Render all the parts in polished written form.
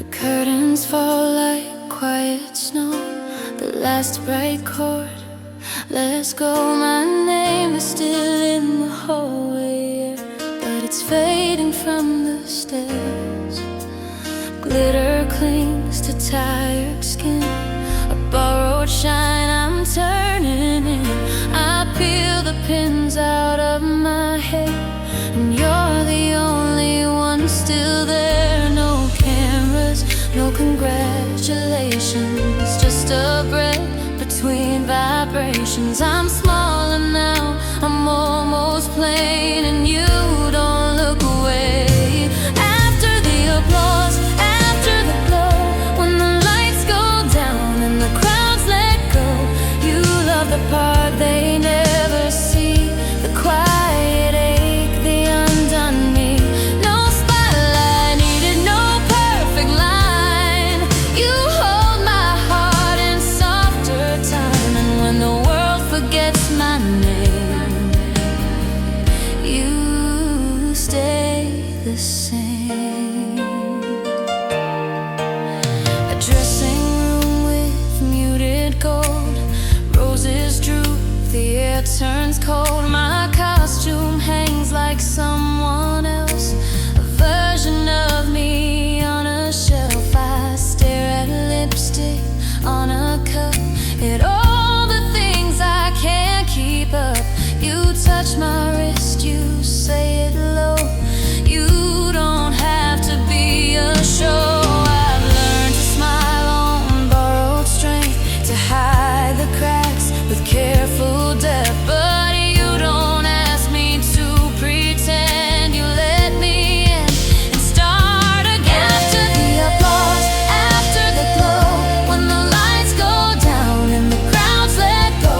The curtains fall like quiet snow. The last bright chord, let's go. My name is still in the hallway, but it's fading from the stairs. Glitter clings to tired skin, a borrowed shine I'm turning in. I peel the pins out of my hair, and you're the only one still there. No cameras, no congratulations, just a breath between vibrations. I'm smaller now, I'm almost plain, and you don't look away. After the applause, after the glow, when the lights go down and the crowds let go, you love the part they never see, the quiet ache, the undone me. No spotlight needed, no perfect line. You hold my heart in softer time, and when the world forgets my name, you stay the same. A dressing room with muted gold, roses droop, the air turns cold. My costume hangs like someone else, a version of me on a shelf. I stare at lipstick on a cup, at all the things I can't keep up. You touch my wrist, you say it low. You don't have to be a show. I've learned to smile on borrowed strength, to hide the cracks with careful depth. But you don't ask me to pretend, you let me in and start again. After the applause, after the glow, when the lights go down and the crowds let go,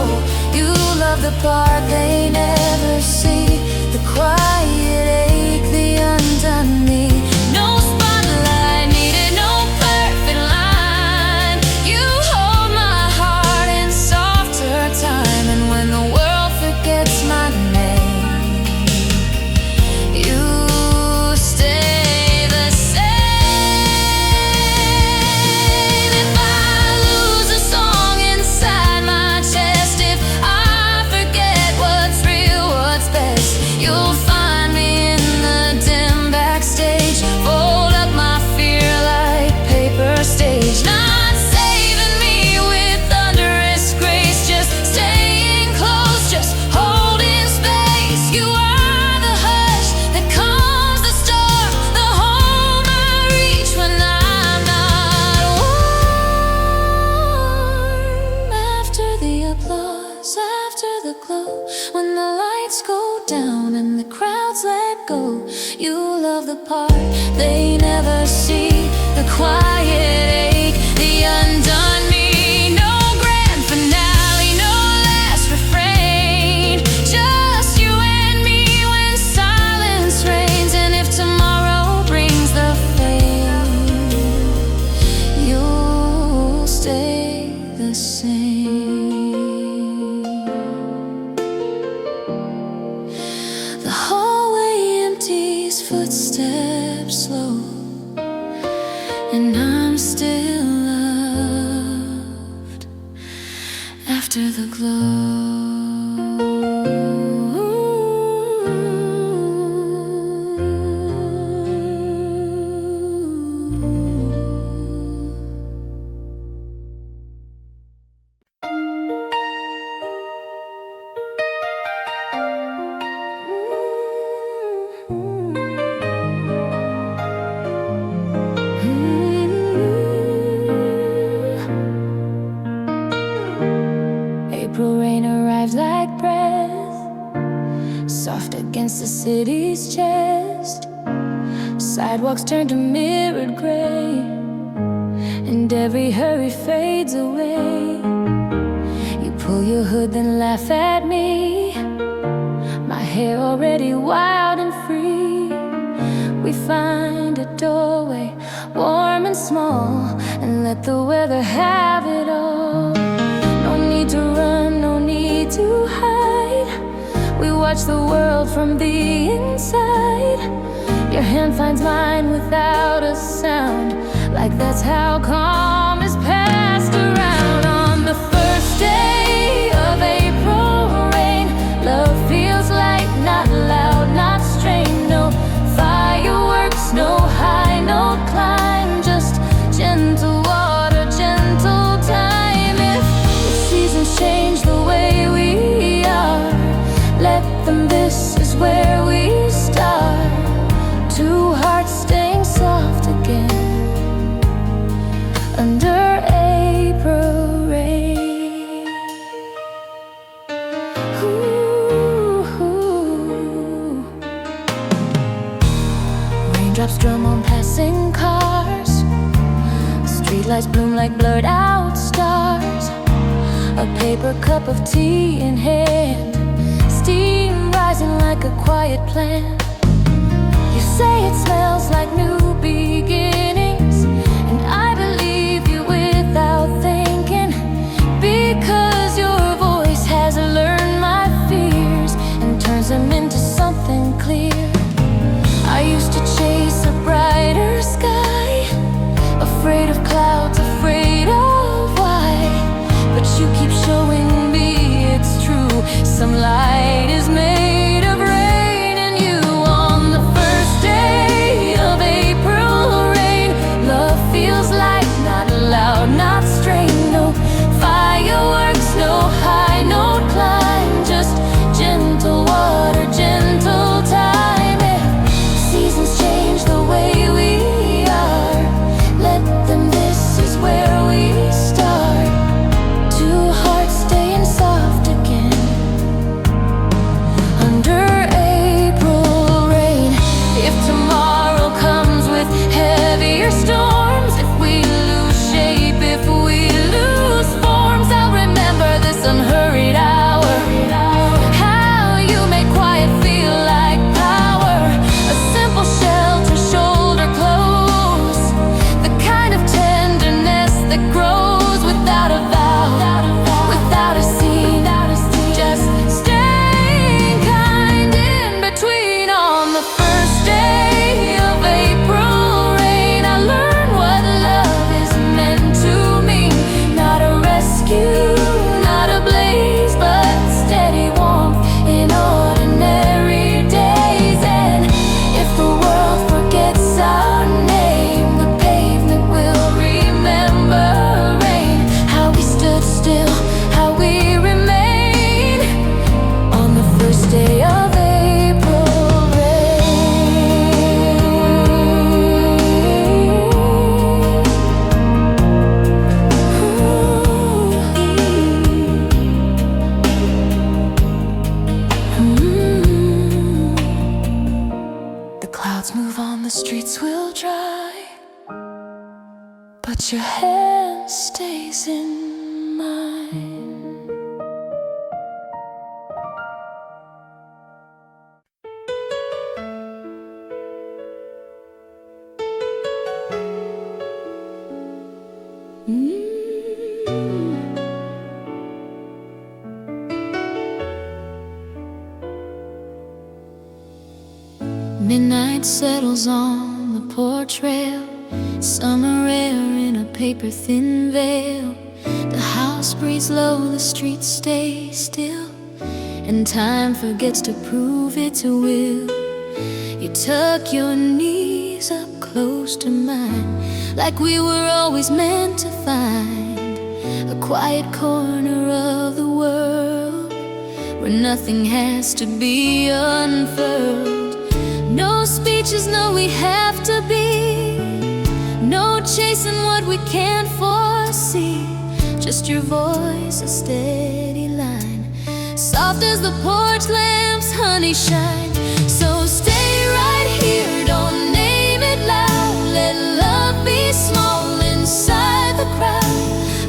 you love the part they never see, the quiet ache, the undone me. No spotlight needed, no perfect line. You hold my heart in softer time, and when the world forgets my name, you stay the same. If I lose a song inside my chest, if I forget what's real, what's best, you'll find me in the dim backstage. Fold up my fear like paper stage, not saving me with thunderous grace, just staying close, just holding space. You are the hush that calms the storm, the home I reach when I'm not warm. After the applause, after the glow, when the lights go down and the crowds let go, you love the part they never see, the quiet ache, the undone me. No grand finale, no last refrain, just you and me when silence reigns. And if tomorrow brings the fame, you'll stay the same. The hallway empties, footsteps slow, and I'm still loved after the glow. April rain arrives like breath, soft against the city's chest. Sidewalks turn to mirrored gray, and every hurry fades away. You pull your hood, then laugh at me, my hair already wild and free. We find a doorway, warm and small, and let the weather have it all. No need to run, no need to hide. We watch the world from the inside. Your hand finds mine without a sound, like that's how calm is passed around. On the first day of April rain, love feels light, not loud, not strained. No fireworks, no high, no climb, just gentle water, gentle time. If the seasons change the way we are, let them, this is where we start. Two hearts staying soft again under April rain. Ooh. Raindrops drum on passing cars, streetlights bloom like blurred out stars. A paper cup of tea in hand, steam rising like a quiet plant. You say it smells like new beginnings, and I believe you without thinking, because your voice has learned my fears and turns them into something clear. I used to chase a brighter sky, afraid of clouds, afraid of why, but you keep showing me it's true. Some light is made of rain, and you, on the first day of April rain, love feels light, not loud, not strained. No fireworks, no high, no climb, just gentle water, gentle time. If seasons change the way we are, let them, this is where we start. Two hearts staying soft again under April rain. If tomorrow comes with heavier storms, if we lose shape, if we lose forms, I'll remember this unhurried hour, how you make quiet feel like power. A simple shelter, shoulder close, the kind of tenderness that grows without a vow, without a scene, just staying kind in between. On the first day of April rain, I learned what love is meant to mean. Not a rescue, not a blaze, but steady warmth in ordinary days. And if the world forgets our name, the pavement will remember rain. How we stood still, how we remain on the first day of April rain. The clouds move on, the streets will dry, but your hand stays in mine. Midnight settles on the porch rail, summer air in a paper-thin veil. The house breathes low, the streets stay still, and time forgets to prove its will. You tuck your knees up close to mine, like we were always meant to find a quiet corner of the world where nothing has to be unfurled. No speeches, no we have to be, no chasing what we can't foresee. Just your voice, a steady line, soft as the porch lamp's honey shine. So stay right here, don't name it loud, let love be small inside the crowd.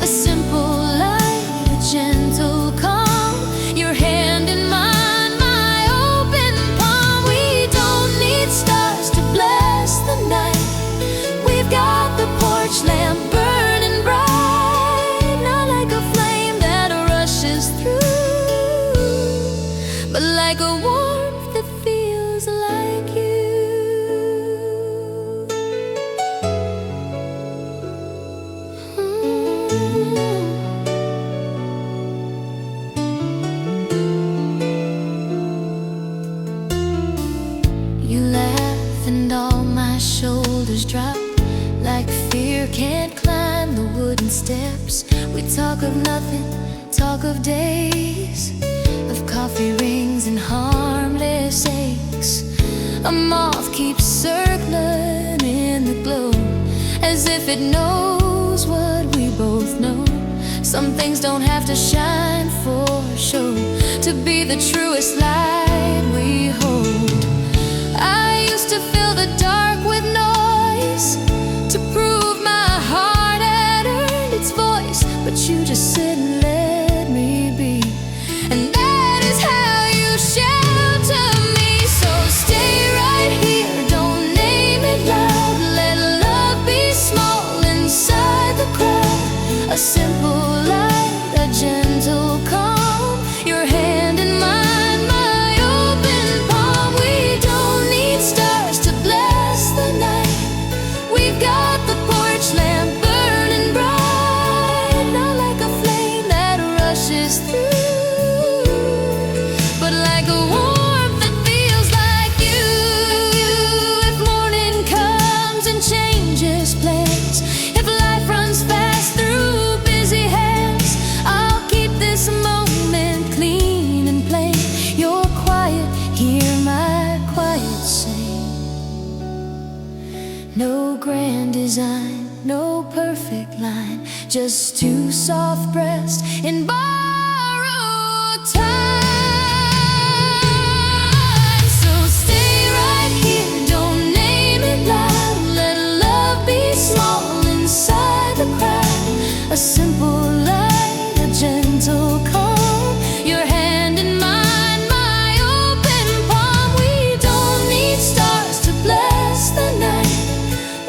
A simple light, a gentle calm, your hand in mine, my open palm. We don't need stars to bless the night, we've got the porch lamp burning bright, not like a flame that rushes through, but like a warmth that feels like you. fear can't climb the wooden steps. We talk of nothing, talk of days, of coffee rings and harmless aches. A moth keeps circling in the glow, as if it knows what we both know. Some things don't have to shine for show to be the truest light we hold. I used to fill the dark with noise to prove my heart had earned its voice, but you just sit and let me be, and that is how you shelter me. So stay right here, don't name it loud. Let love be small inside the crowd. A simple light, a gentle calm, your hand in mine, my open palm. We don't need stars to bless the night. We've got the porch lamp burning bright, not like a flame that rushes through, but like a warmth that feels like you. If morning comes and changes plans, if life runs fast through busy hands, I'll keep this moment clean and plain. You're quiet, hear my quiet sing. No grand design, no perfect line, just two soft breaths in borrowed time. So stay right here, don't name it loud. Let love be small inside the crowd. A simple light, a gentle calm, your hand in mine, my open palm. We don't need stars to bless the night.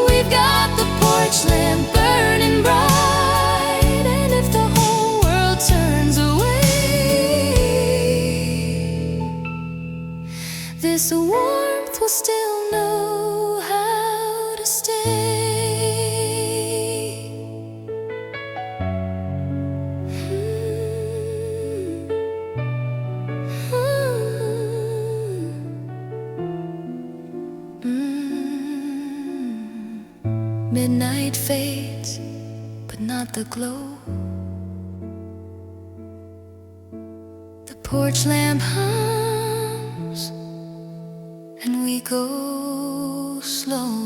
We've got the porch lamp burning bright, and if the whole world turns away, this warmth will still know how to stay. Midnight fades, but not the glow. The porch lamp hums, and we go slow.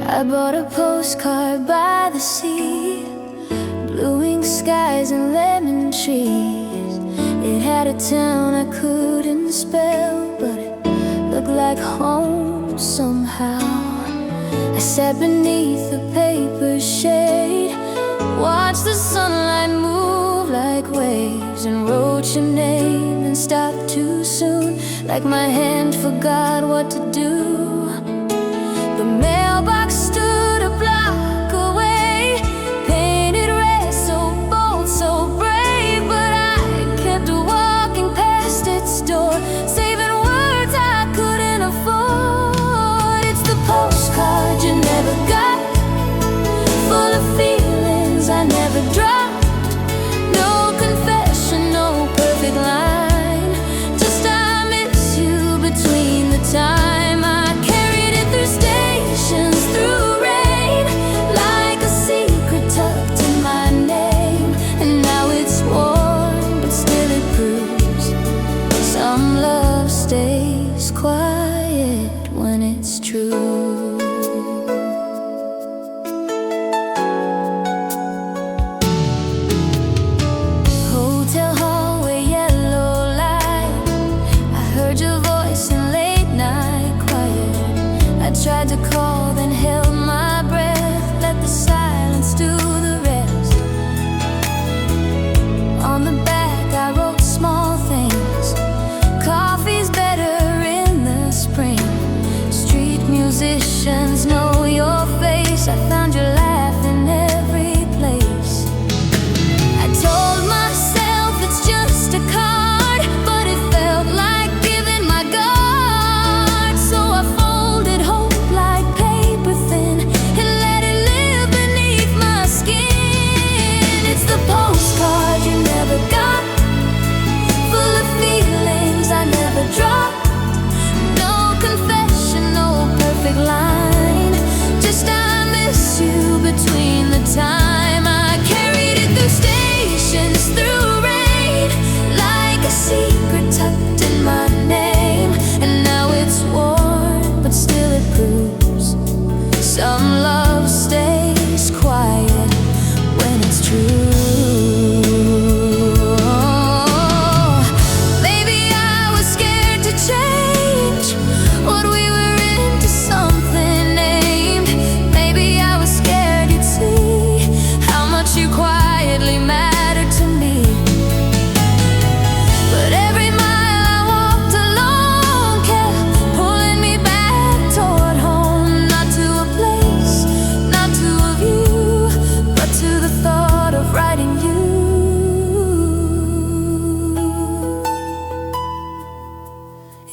I bought a postcard by the sea, bluing skies and lemon trees. It had a town I couldn't spell, but it looked like home somehow. I sat beneath the paper shade, watched the sunlight move like waves, and wrote your name and stopped too soon, like my hand forgot what to do. The mailbox stood a block away, painted red, so bold, so brave, but I kept walking past its door, saving words I couldn't afford. It's the postcard you never got, full of feelings I never dropped. No confession, no perfect line, just I miss you between the time. I carried it through stations, through rain, like a secret tucked in my name. And now it's warm, but still it proves some love stays quiet when it's true. Hotel hallway, yellow light, I heard your voice in late night quiet. I tried to call, then held my breath, let the silence do the rest. On the back I wrote small things, coffee's better in the spring. Street musicians know your face, I found your laugh in every place. I told myself it's just a card, but it felt like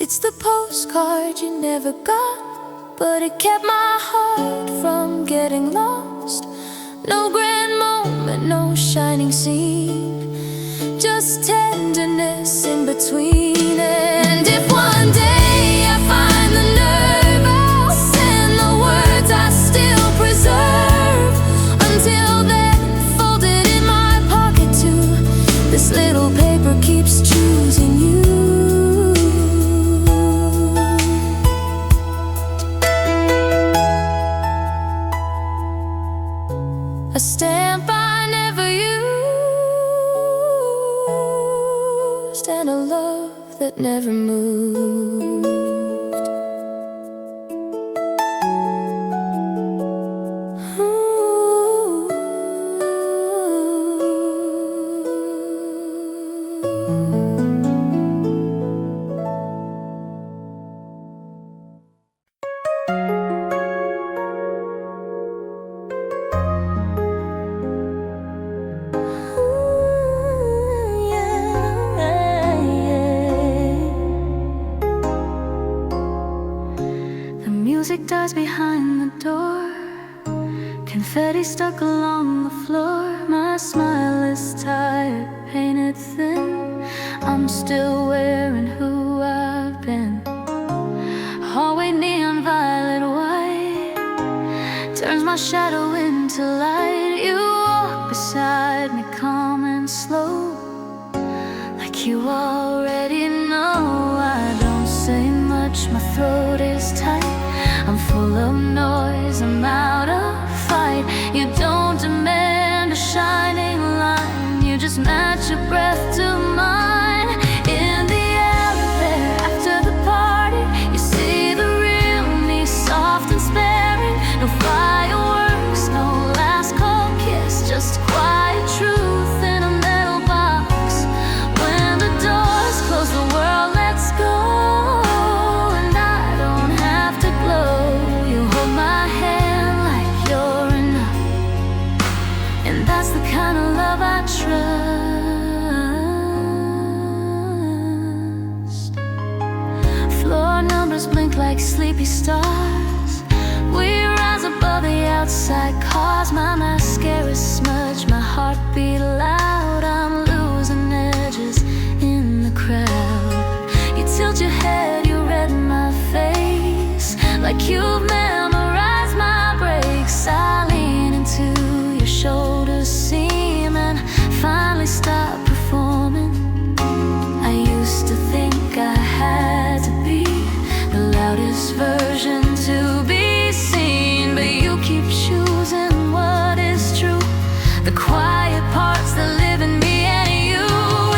It's the postcard you never got, but it kept my heart from getting lost. No grand moment, no shining scene, just tenderness in between. And if one day I find the nerve, I'll send the words I still preserve. Until then, folded in my pocket too, this little paper keeps choosing you. A stamp I never used, and a love that never moved. Music dies behind the door, confetti stuck along the floor. My smile is tired, painted thin. I'm still wearing who I've been. Hallway neon violet white turns my shadow into light. You walk beside me, calm and slow, like you already know. I don't say much, my throat is tight. I'm full of noise, I'm out of fight. You don't demand a shining line, you just match your breath to mine. In the elevator after the party, you see the real me, soft and sparing. No fireworks, no last call kiss, just quiet truth in a metal box. When the doors close, the world lets go. That's the kind of love I trust. Floor numbers blink like sleepy stars. We rise above the outside cars. My mascara smudge, my heartbeat loud. I'm losing edges in the crowd. You tilt your head, you redden my face, like you've memorized my breaks. I lean into your shoulders, seam, and finally stop performing. I used to think I had to be the loudest version to be seen, but you keep choosing what is true, the quiet parts that live in me and you.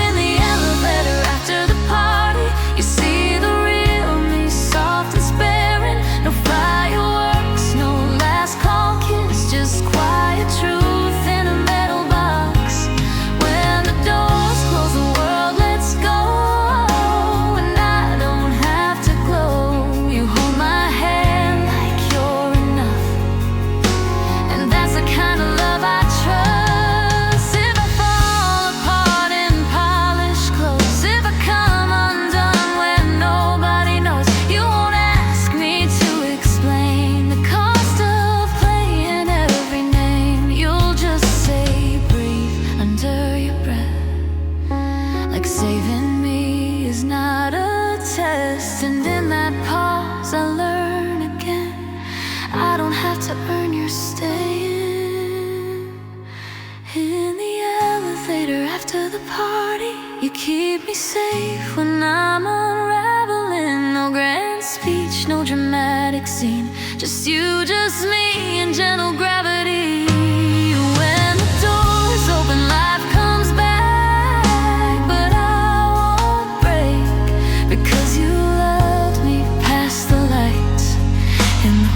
In the elevator after the party, you see the real me, soft and sparing. No fireworks, no last call kiss, just quiet truth. Saving me is not a test, and in that pause I learn again. I don't have to earn your staying. In the elevator after the party, you keep me safe when I'm unraveling. No grand speech, no dramatic scene, just you, just me, and gentle gravity. When the doors open, life comes back.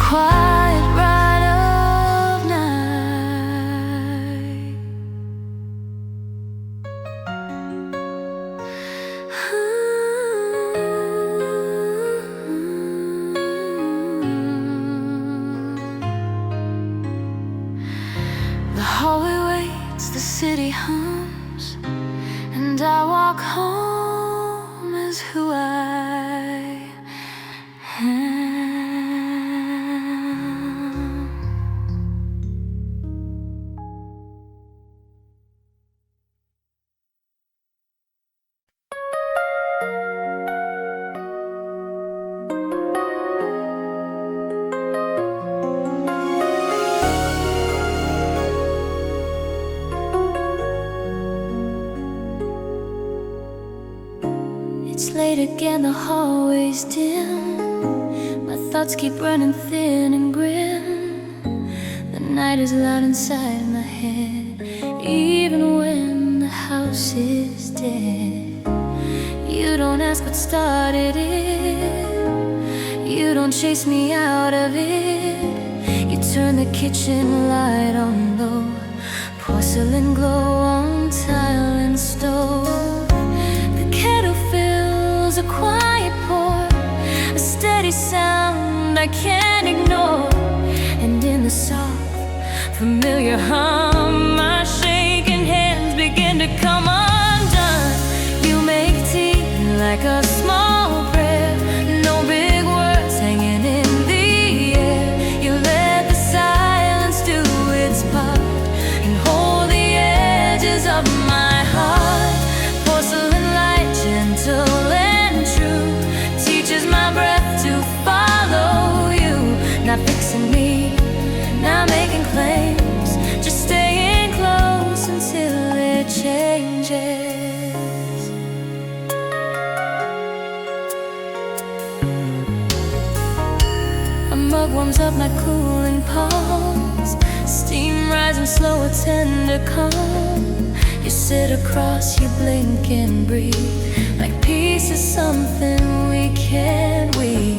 Quiet ride of night. The hallway waits, the city hums, and I walk home as who I street again, the hallway's dim. My thoughts keep running thin and grim. The night is loud inside my head, even when the house is dead. You don't ask what started it, you don't chase me out of it. You turn the kitchen light on low, porcelain glow on tile and stove. The kettle fills a quiet pour, a steady sound I can't ignore. And in the soft, familiar hum, my shaking hands begin to come undone. You make tea like a small prayer, no big words hanging in the air. You let the silence do its part and hold the edges of my heart. Porcelain light, gentle and true, teaches my breath to follow you. Not fixing me, not making claims, just staying close until it changes. A mug warms up my cooling palms, steam rising slow, a tender calm. You sit across, you blink and breathe, like peace is something we can't weave.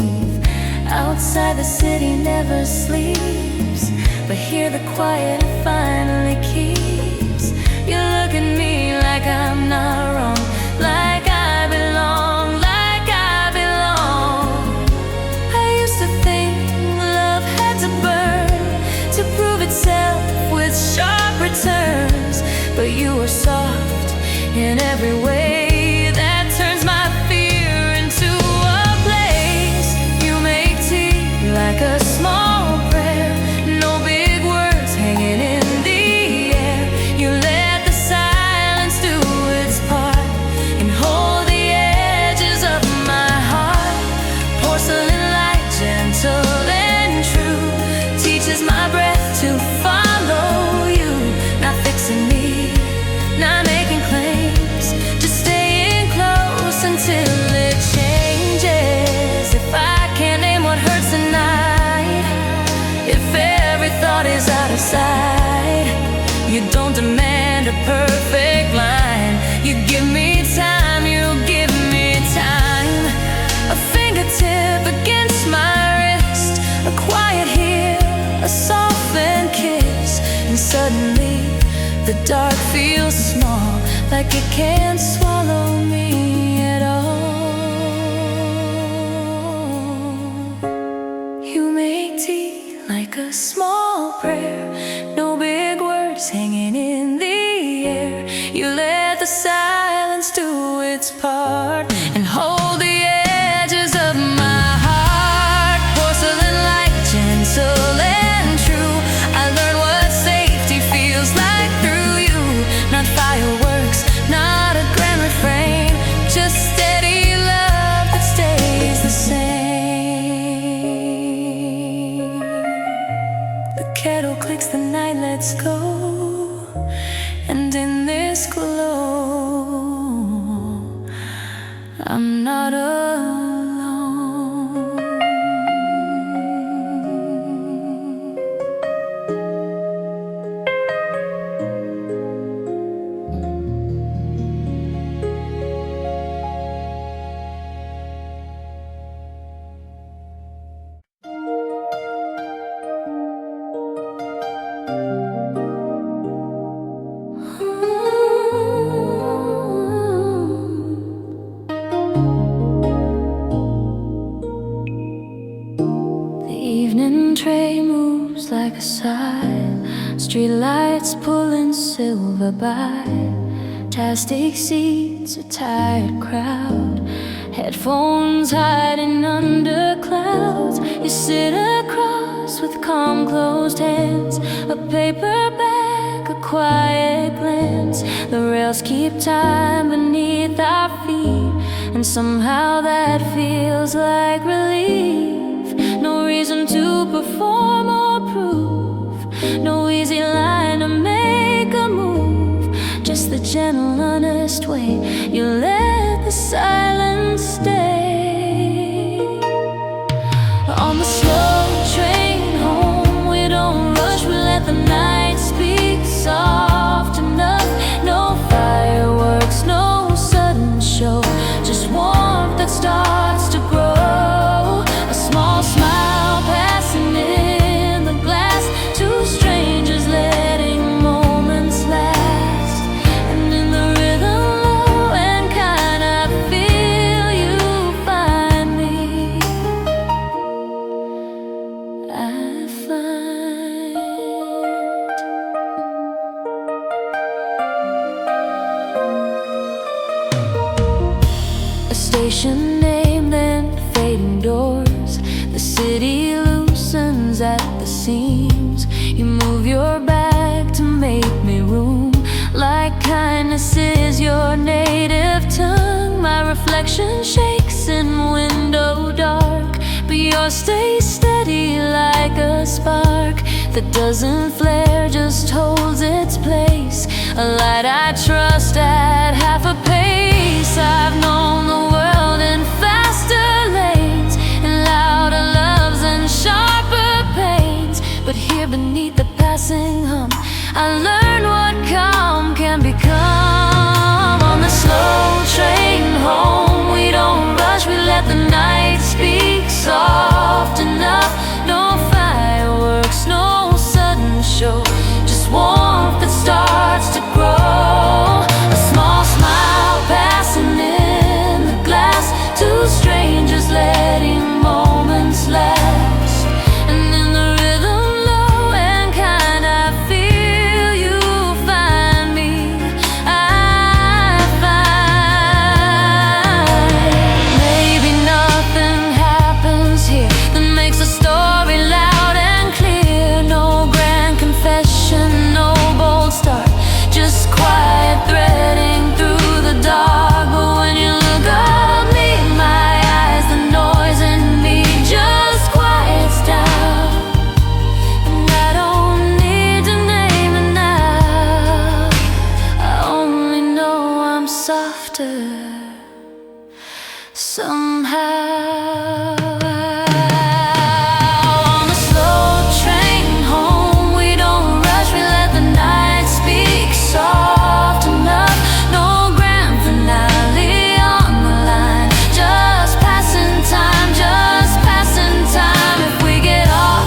Outside the city never sleeps, but here the quiet finally keeps. You look at me like I'm not wrong, like I belong, like I belong. I used to think love had to burn to prove itself with sharp returns, but you were soft in every way that turns my fear into a place. You make tea like a small prayer, no big words hanging in the air. You let the silence do its part and hold the edges of my heart. Porcelain light, gentle and true, teaches my breath to follow you. Not fixing me, not making claims, just staying close until it changes. If I can't name what hurts tonight, if every thought is out of sight, you don't demand a perfect line. You give me time, you give me time. A fingertip against my wrist, a quiet here, a softened kiss, and suddenly the dark feels small, like it can't swallow me at all. You make tea like a small prayer, no big words hanging in the air. You let the silence do its part and hold the edges of my heart. Porcelain light, gentle and true, I learned what safety feels like through you. Not fireworks, not a grand refrain, just steady love that stays the same. The kettle clicks, the night lets go, and in this glow, I'm not alone. Train moves like a sigh, streetlights pulling silver by, plastic seats, a tired crowd, headphones hiding under clouds. You sit across with calm closed hands, a paper bag, a quiet glance. The rails keep time beneath our feet, and somehow that feels like relief. No reason to perform or prove, no easy line to make a move, just the gentle, honest way you let the silence stay. direction shakes in window dark, but yours stays steady like a spark that doesn't flare, just holds its place. A light I trust at half a pace. I've known the world in faster lanes, and louder loves and sharper pains, but here beneath the passing hum, I learned what calm can become. On the slow train home, we don't rush, we let the night speak soft enough. No fireworks, no sudden show, just warmth that starts to grow. A small smile passing in the glass, two strangers letting moments last. And in the rhythm low and kind, I feel you find me, I find. Maybe nothing happens here that makes a story loud and clear. No grand confession, no bold start, just quiet threading through the dark. But when you look at me, my eyes, the noise in me just quiets down. And I don't need to name it now, I only know I'm softer somehow. On the slow train home, we don't rush, we let the night speak soft enough. No grand finale on the line, just passing time, just passing time. If we get off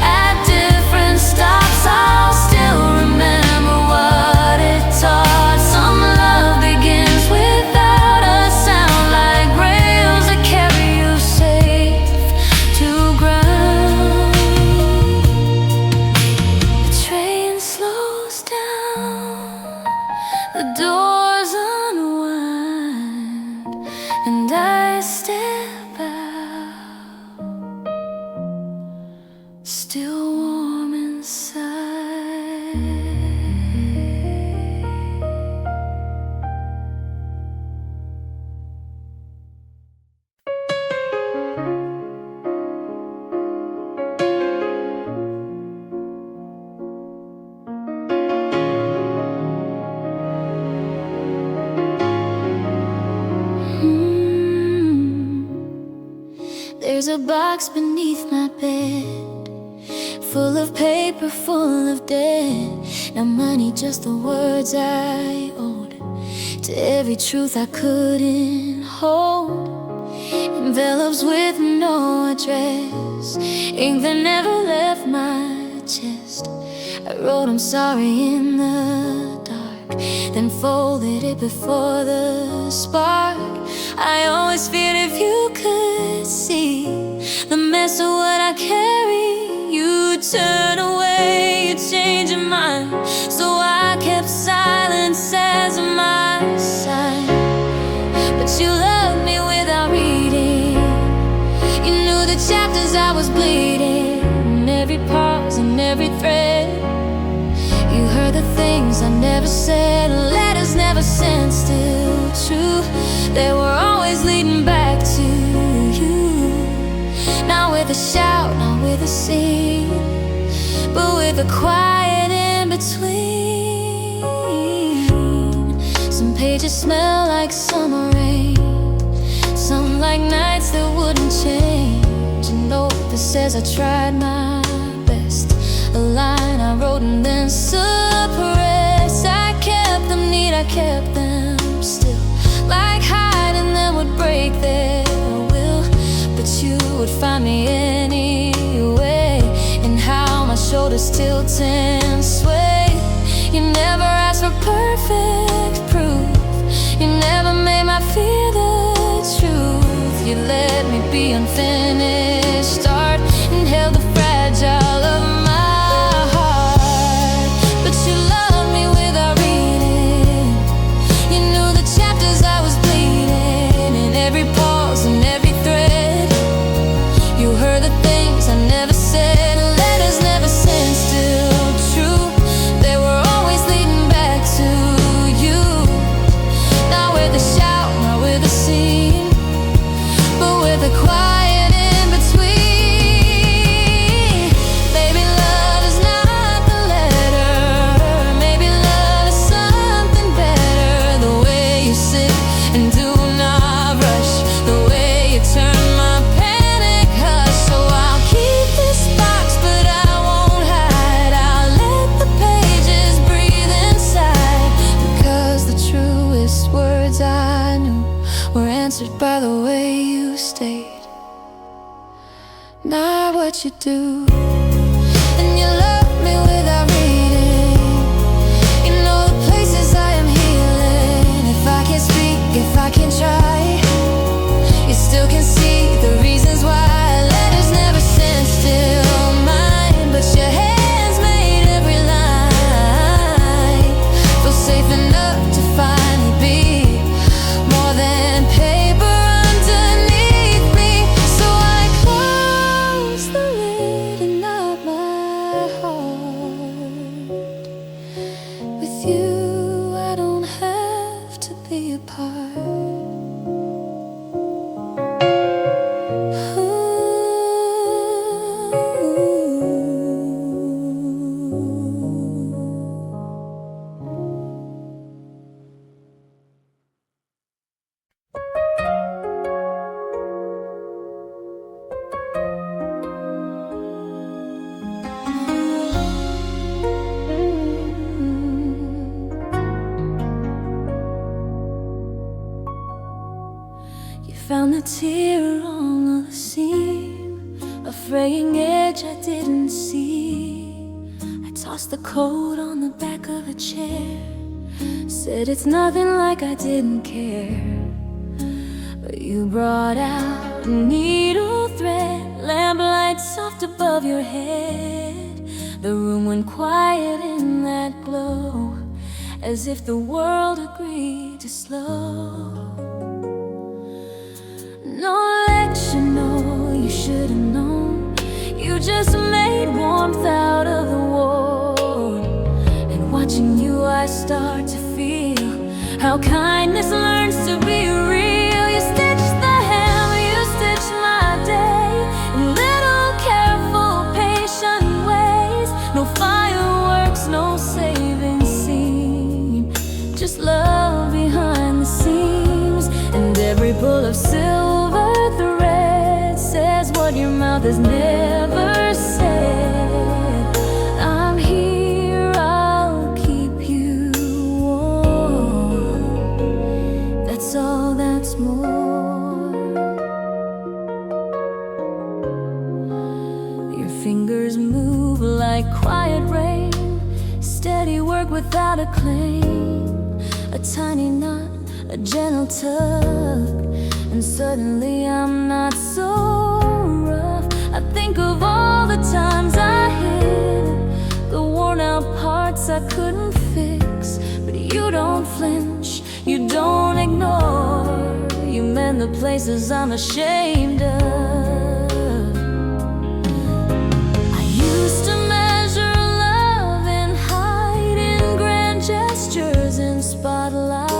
at different stops, I'll still remember what it taught. Some love begins without a sound, like rails that carry you safe to ground. The train slows down, the doors unwind, and I step out, still warm inside. There's a box beneath my bed, full of paper, full of debt. Now money, just the words I owed to every truth I couldn't hold. Envelopes with no address, ink that never left my chest. I wrote I'm sorry in the dark, then folded it before the spark. I always feared if you could see the mess of what I carry, you'd turn away, you'd change your mind. So I kept silence as my sign. But you loved me without reading, you knew the chapters I was bleeding, and every pause and every thread. You heard the things I never said, letters never sent, still true. They were always leading back to you. Not with a shout, not with a scene, but with a quiet in between. Some pages smell like summer rain, some like nights that wouldn't change. A note that says I tried my best, a line I wrote and then suppressed. I kept them neat, I kept them still, like hiding them would break their will. But you would find me anyway, and how my shoulders tilt and sway. You never asked for perfect proof, you never made my fear the truth. You let me be unfinished art, and held the fragile of my heart. But you loved me without reading, you knew the chapters I was bleeding, in every pause and every thread. You heard the things I never said, letters never sent, still true. They were always leading back to you. Not with a shout, not with a scene, the quiet in between. Baby, love is not the letter. Maybe love is something better. The way you sit and do not rush, the way you turn my panic hush. So I'll keep this box, but I won't hide. I'll let the pages breathe inside, because the truest words I knew were answered by the way you stayed, not what you do. And you love me without reading. You know the places I am healing. If I can't speak, if I can't try, you still can see the reasons why. Letters never sent, still mine, but your hands made every line feel safe enough to finally be more than paper underneath me. So I close the lid and not my heart. With you I don't have to be apart. You found the tear on the seam, a fraying edge I didn't see. I tossed the coat on the back of a chair, said it's nothing like I didn't care. But you brought out a needle thread, lamplight soft above your head. The room went quiet in that glow, as if the world agreed to slow. No lecture, no, you should have known. You just made warmth out of the warm. And watching you I start to feel how kindness learns to be real. You stitched the hem, you stitched my day in little careful patient ways. No fireworks, no saving scene, just love behind the scenes. And every pull of silver thread says what your mouth has never said. I'm here, I'll keep you warm. That's all, that's more. Your fingers move like quiet rain, steady work without a claim. A tiny knot, a gentle tug, and suddenly I'm not so rough. I think of all the times I hid, the worn out parts I couldn't fix. But you don't flinch, you don't ignore, you mend the places I'm ashamed of. I used to measure love in height, in grand gestures, in spotlight.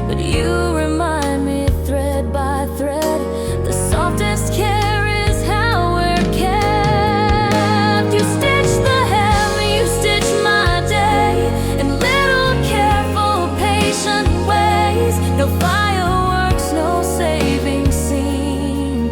But you remind me thread by thread, the softest care is how we're kept. You stitch the hem, you stitch my day in little careful patient ways. No fireworks, no saving scene,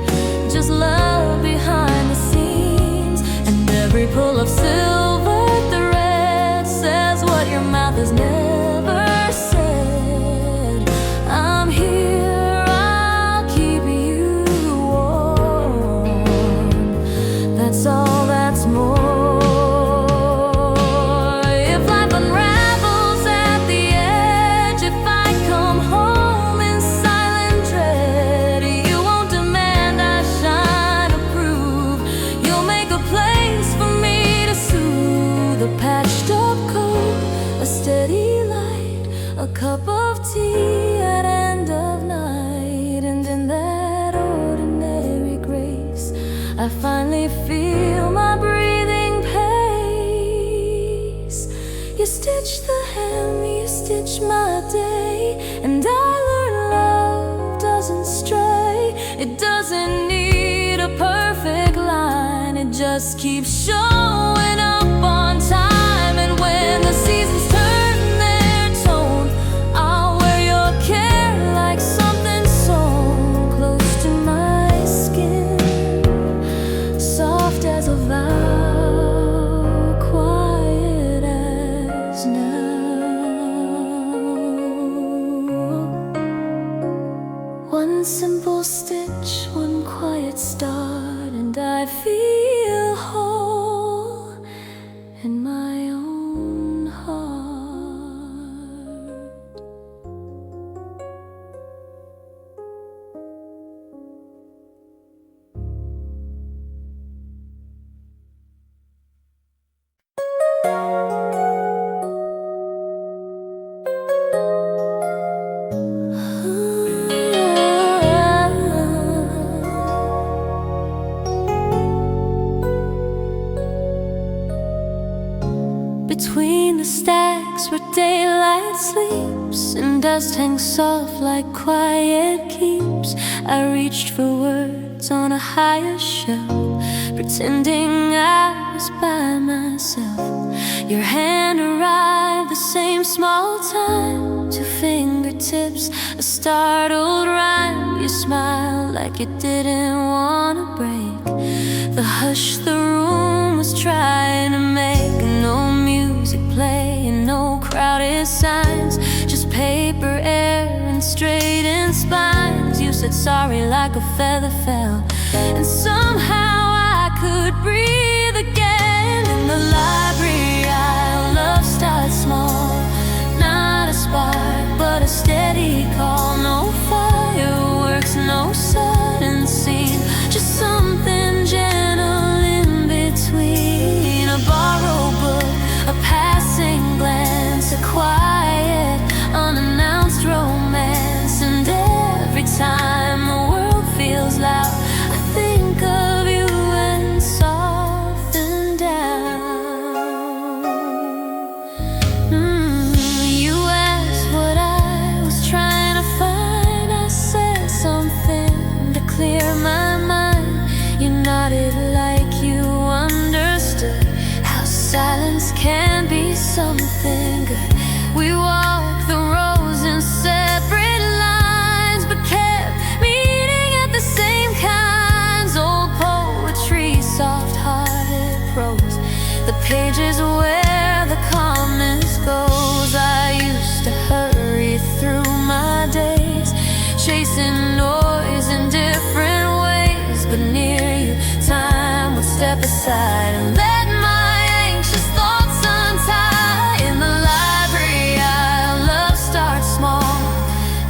just love behind the scenes. And every pull of silver thread says what your mouth has never said. I'm here, I'll keep you warm. That's all, that's more. If life unravels at the edge, if I come home in silent dread, you won't demand I shine or prove. You'll make a place for me to soothe. A patched up coat, a steady light, a cup of tea at end of night. And in that ordinary grace, I finally feel my breathing pace. You stitch the hem, you stitch my day, and I learn love doesn't stray. It doesn't need a perfect line, it just keeps showing up on time. And when the seasons turn their tone, I'll wear your care like something so close to my skin, soft as a vow, quiet as now. One simple stitch, one quiet start, and I feel whole in my own heart. Between the stacks where daylight sleeps and dust hangs soft like quiet keeps, I reached for words on a higher shelf, pretending I was by myself. Your hand arrived the same small time, two fingertips, a startled rhyme. You smiled like you didn't want to break the hush the room was trying to make. No music playing, no crowded signs, just paper, air, and straightened spines. You said sorry like a feather fell, and somehow I could breathe again. In the library, our love starts small, not a spark, but a steady call. No fireworks, no sudden scene, just something gentle in between. A borrowed book, a passing glance, a quiet, unannounced romance. And every time the world feels loud, I think of you and soften down. You asked what I was trying to find. I said something to clear my mind. You nodded like you understood how silence can be something good. We walked the rows in separate lines, but kept meeting at the same kinds. Old poetry, soft-hearted prose, the pages where the calmness goes. I used to hurry through my days, chasing noise in different ways, but near you, time would step aside and let my anxious thoughts untie. In the library, our love starts small,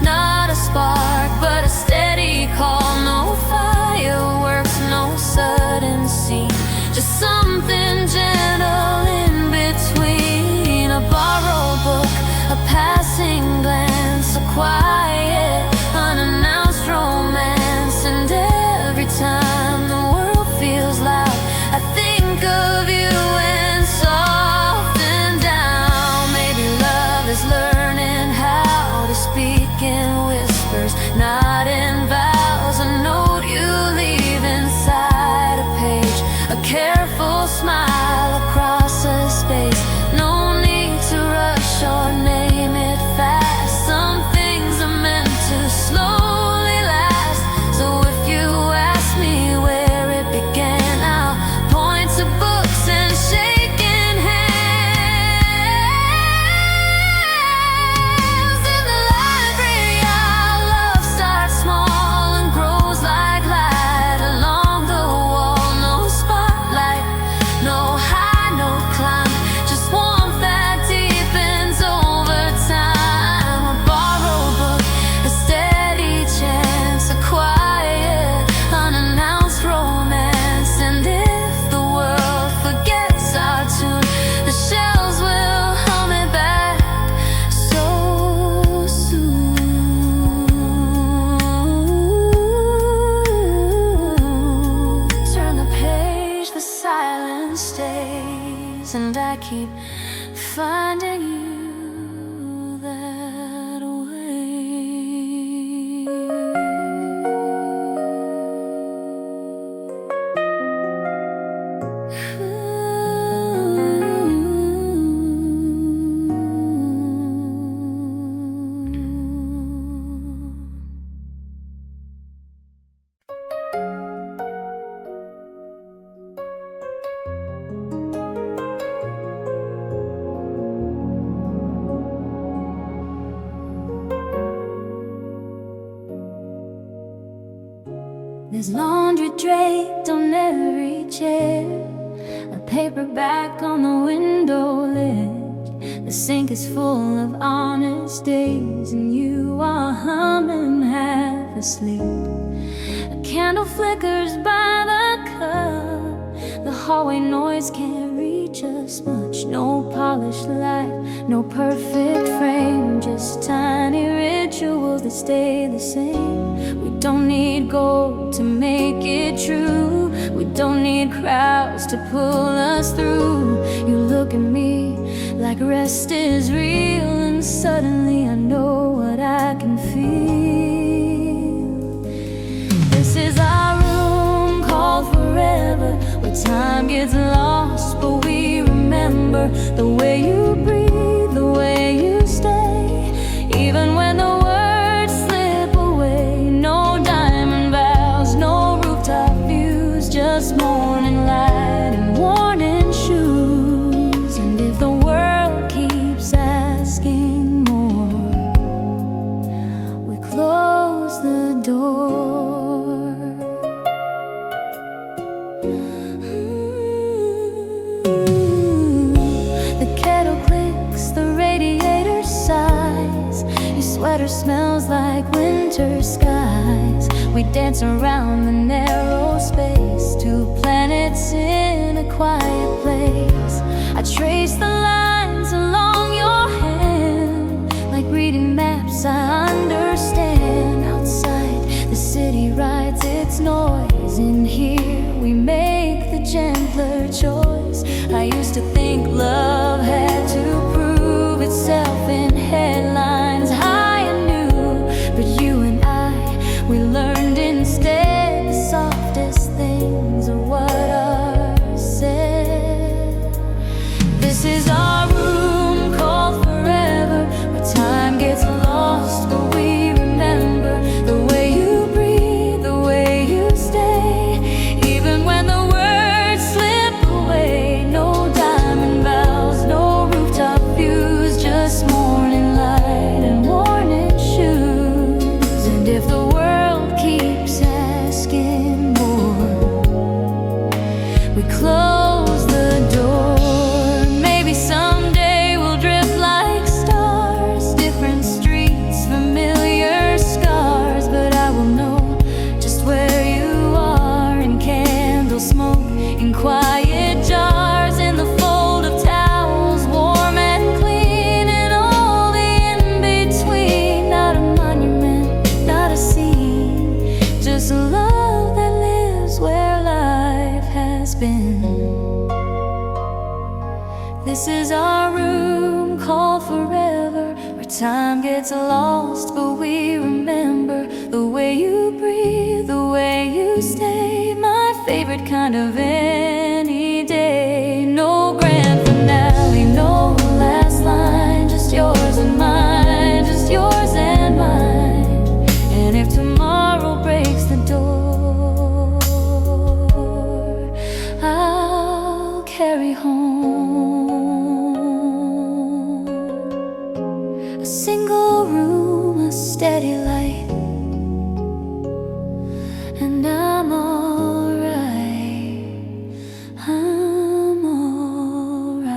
not a spark, but a steady call. No fireworks, no sudden scene, just something gentle in between. A borrowed book, a passing glance, a quiet, unannounced romance. And every time the world feels loud, I think of you and soften down. Maybe love is learning how to speak in whispers, not in vows. A note you leave inside a page, a careful smile across a space. No need to rush or name it fast. Some things are meant to slowly last. So if you ask me where it began, I'll point to books and shaking hands. In the library, our love starts small and grows like light along the wall. No spotlight, no high, no climb, just warmth that deepens over time. A borrowed book, a steady chance, a quiet, unannounced romance. And if the world forgets our tune, the shells will hum it back so soon. Turn the page, the silence stays, and I keep finding you that way. There's laundry draped on every chair, a paperback on the window ledge. The sink is full of honest days, and you are humming half asleep. A candle flickers by the cup. The hallway noise can't reach us much. No polished light, no perfect frame, just tiny rituals that stay the same. We don't need gold to make it true. We don't need crowds to pull us through. You look at me like rest is real, and suddenly I know what I can feel. This is our room called forever, where time gets lost but we remember. The way you breathe, the way you stay, even when the words slip away. No diamond vows, no rooftop views, just morning light and worn-in shoes. And if the world keeps asking more, we close the door. The kettle clicks, the radiator sighs. Your sweater smells like winter skies. We dance around the narrow space, two planets in a quiet place. I trace the lines along your hand, like reading maps I understand. Outside, the city rides its noise. In here, we make the gentler choice. I used to think love had to prove itself in headlines high and new, but you and I, we learned instead the softest things are what are said. This is our room called forever, where time gets lost but we remember. The way you breathe, the way you stay, even when the words slip away. No diamond vows, no rooftop views, just morning light and worn-in shoes. And if the world keeps asking more, we close the door. Maybe someday we'll drift like stars, different streets, familiar scars. But I will know just where you are, in candle smoke, in quiet jars, in the fold of towels, warm and clean, and all the in-between. Not a monument, not a scene, just a love that lives where life has been. This is our room called forever, where time gets lost but we remember. The way you breathe, the way you stay, my favorite kind of any day. No grand finale, no last line, just yours and mine, just yours and mine. And if tomorrow breaks the door, I'll carry home a single room, a steady light, and I'm alright, I'm alright.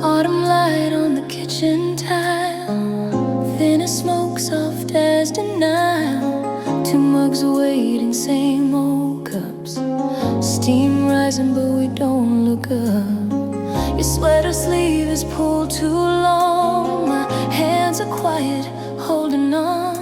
Autumn light on the kitchen tile, thin as smoke, soft as denial. Two mugs waiting, same old cups, steam rising but we don't look up. Your sweater sleeve is pulled too long, my hands are quiet, holding on.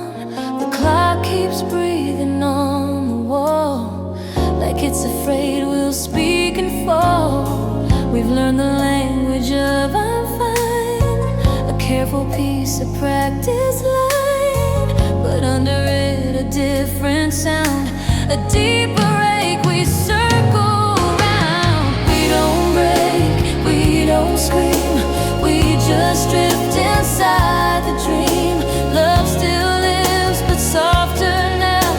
The clock keeps breathing on the wall, like it's afraid we'll speak and fall. We've learned the language of I'm fine, a careful piece of practice line, but under it a different sound, a deeper ache. We circle round. We don't break, we don't scream, we just drift inside the dream. Love still lives, but softer now,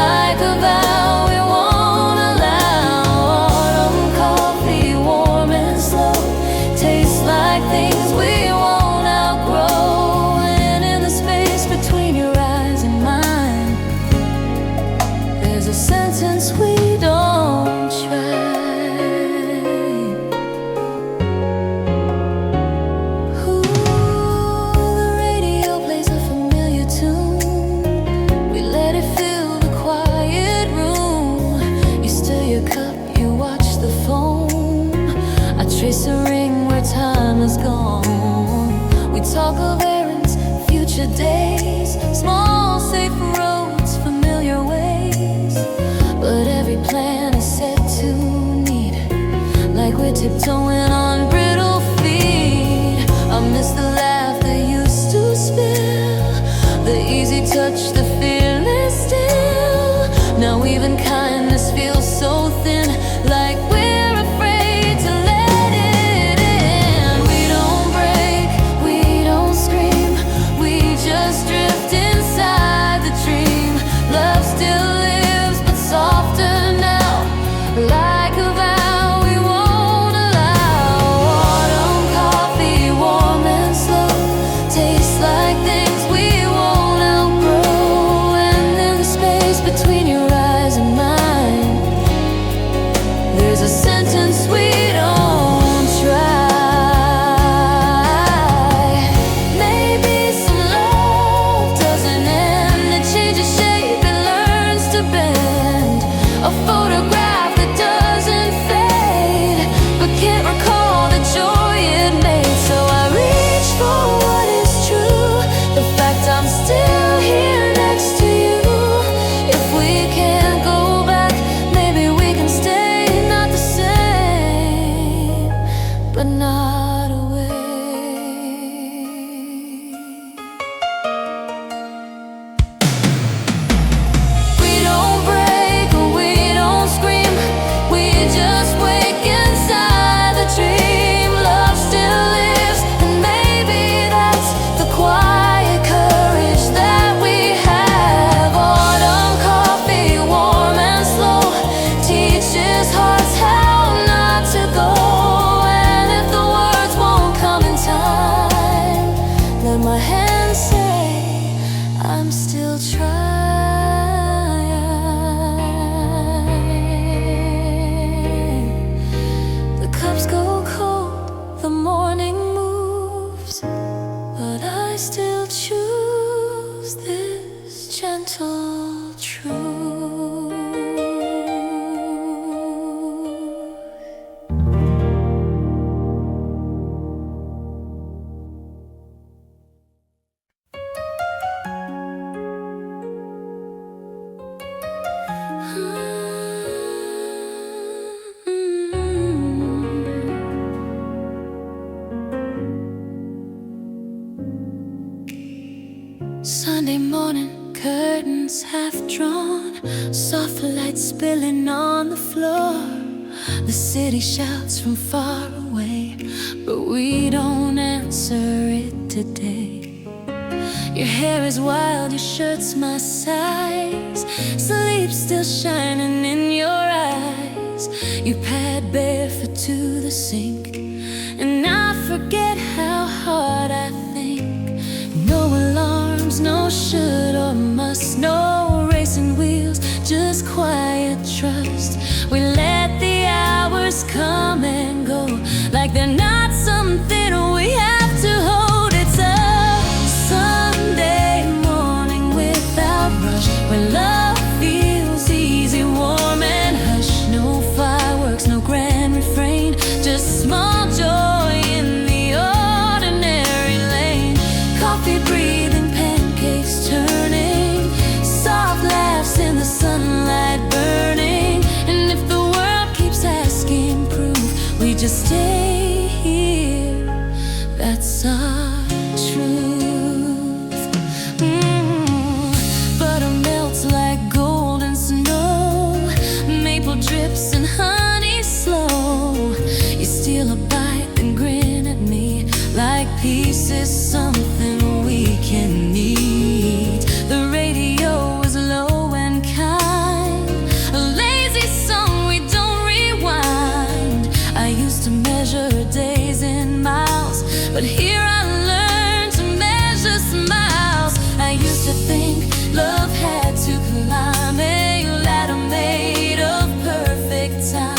like a vow we won't allow. Autumn coffee, warm and slow, tastes like things we won't outgrow. And in the space between your eyes and mine, there's a sentence we don't try. Trace a ring where time is gone. We talk of errands, future days, small safe roads, familiar ways. But every plan is set to need, like we're tiptoeing on brittle feet. I miss the laugh that used to spill, the easy touch, the fearless still. Now even kindness feels so thin, like we're afraid to let Sunday morning, curtains half drawn, soft light spilling on the floor. The city shouts from far away, but we don't answer it today. Your hair is wild, your shirt's my size, sleep still shining in your eyes. You pad barefoot to the sink, and I forget how hard I think. No alarms, no should or must, no racing wheels, just quiet trust. We let the hours come and go, like they're not something we have to hold. It's a Sunday morning without rush, where love feels easy, warm and hush. No fireworks, no grand refrain, just small joy in the ordinary lane. Coffee breathing, pancakes turning, soft laughs in the sunlight burning. And if the world keeps asking proof, we just stay Peace is something we can need. The radio is low and kind, a lazy song we don't rewind. I used to measure days in miles, but here I learned to measure smiles. I used to think love had to climb a ladder made of perfect time,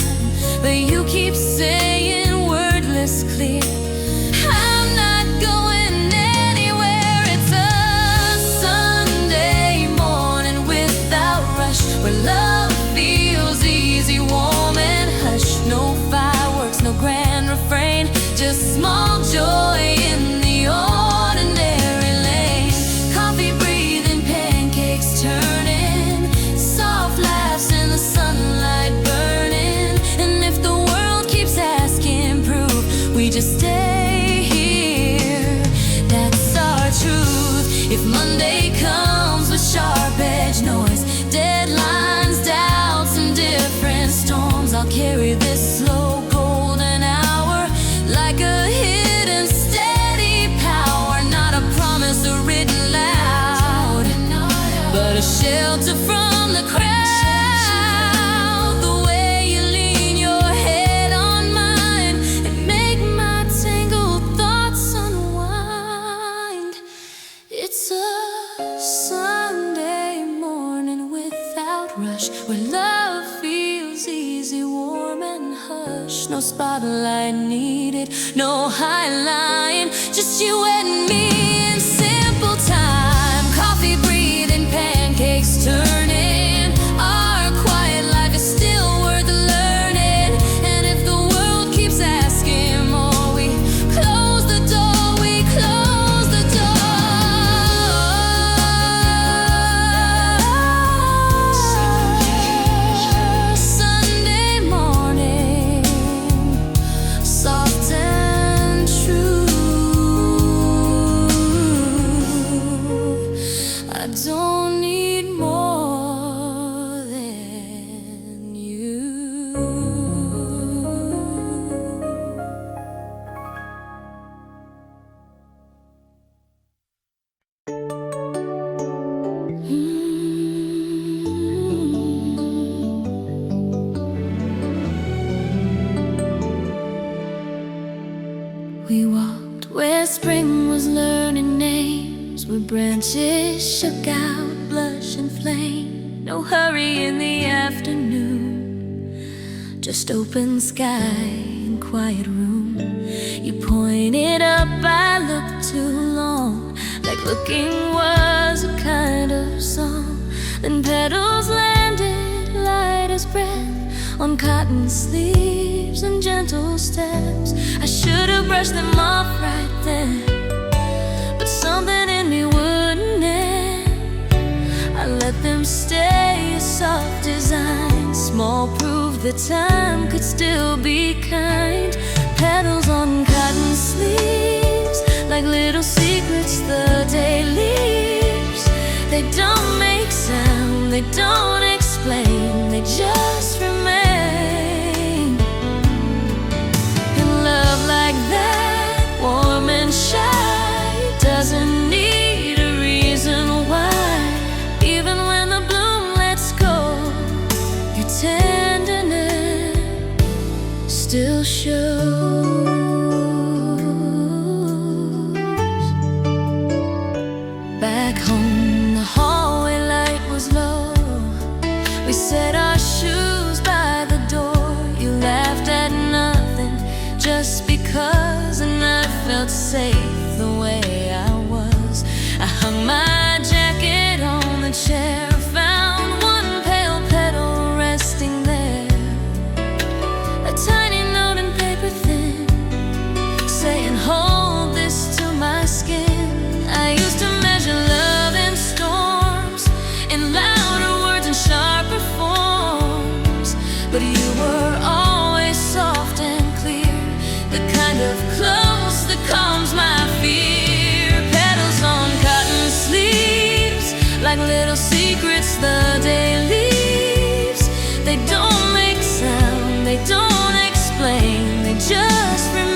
but you keep saying wordless clear, I'm not going anywhere. It's a Sunday morning without rush, where love feels easy, warm and hush. No fireworks, no grand refrain, just small joy in the ordinary lane. Coffee breathing, pancakes turning, soft laughs in the sunlight burning. And if the world keeps asking proof, we just stay here. That's our truth. If Monday comes with sharp-edged noise, deadlines, doubts, and different storms, I'll carry this slow golden hour like a hidden steady power. Not a promise written loud, but a shelter from the crowd. The way you lean your head on mine and make my tangled thoughts unwind. It's a Sunday morning without rush, where love feels easy, warm and hush. No spotlight needed, no highline, just you and me in simple time. Coffee breathing, pancakes turning, our quiet life is still worth learning. And if the world keeps asking more, we close the door, we close the door. Sunday morning, soft and true. I don't need more than you. We walked where spring was learning names, where branches shook out, blush and flame. No hurry in the afternoon, just open sky and quiet room. You pointed up, I looked too long, like looking was a kind of song. Then petals landed light as breath on cotton sleeves and gentle steps. I should have brushed them off right then, but something in me wouldn't end. I let them stay a soft design, small proof that time could still be kind. Petals on cotton sleeves, like little secrets the day leaves. They don't make sound, they don't explain, they just remain. And love like that, warm and shy, doesn't need a reason why. Even when the bloom lets go, your tenderness still shows. Back home, the hallway light was low. We set our shoes by the door. You laughed at nothing just because, and I felt safe the way I was. I hung my jacket on the chair, found one pale petal resting there, a tiny note in paper thin, saying hold this to my skin. I used to measure love in storms, in louder words and sharper forms, but you were always soft and clear, the kind of close that calms my fear. Petals on cotton sleeves, like little secrets the day leaves. They don't make sound, they don't explain, they just remain.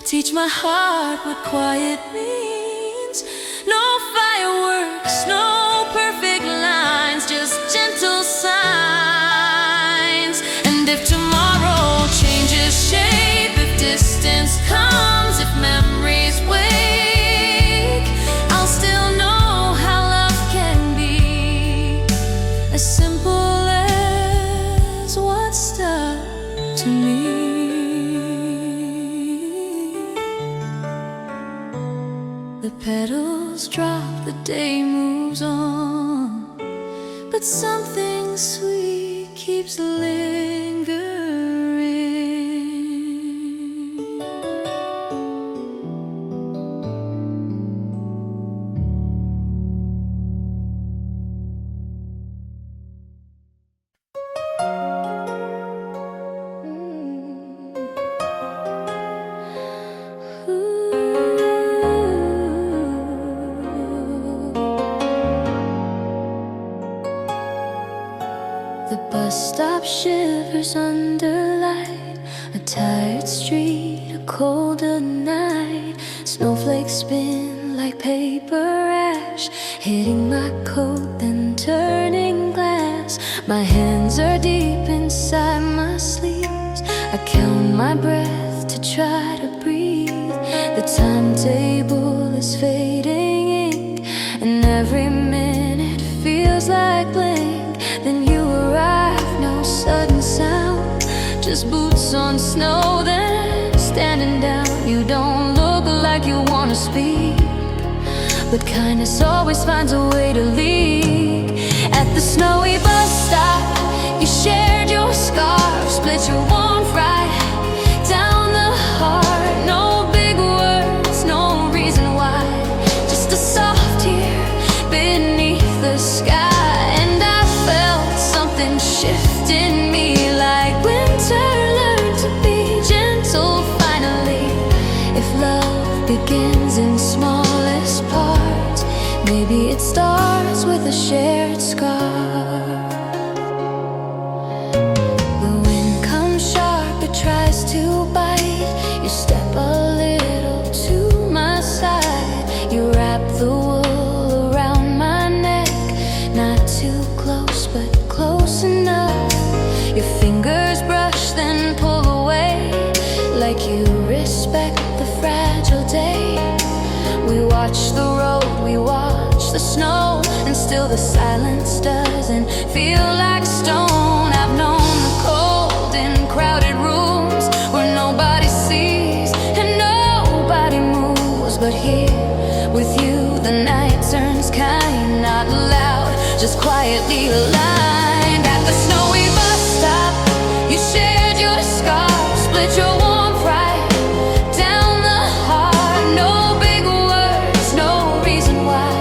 teach my heart what quiet means. No fireworks, no perfect lines, just gentle signs. And if tomorrow changes shape, if distance comes, if memories wake, I'll still know how love can be as simple as what stuck to me. The petals drop, the day moves on, but something sweet keeps lingering. The bus stop shivers under light, a tired street, a colder night. Snowflakes spin like paper ash, hitting my coat then turning glass. My hands are deep inside my sleeves, I count my breath to try to breathe. The timetable is fading ink, and every minute feels like blink. Then you arrive, no sudden sound, just boots on snow, then standing down. You don't look like you wanna speak, but kindness always finds a way to leak. At the snowy bus stop, you shared your scarf, split your warmth right down the heart. No big words, no reason why, just a soft tear beneath the sky. Shift in me like winter learned to be gentle finally. If love begins in smallest parts, maybe it starts with a shared scar. The wind comes sharp, it tries to bite. You step a little to my side, you wrap the wool around my neck, not too close but close enough. Your fingers brush then pull away, like you respect the fragile day. We watch the road, we watch the snow, and still the silence doesn't feel like stone. I've known the cold in crowded rooms where nobody sees and nobody moves, but here with you the night turns kind, not loud, just quietly aligned. At the snowy bus stop, you shared your scarf, split your warmth right down the heart. No big words, no reason why,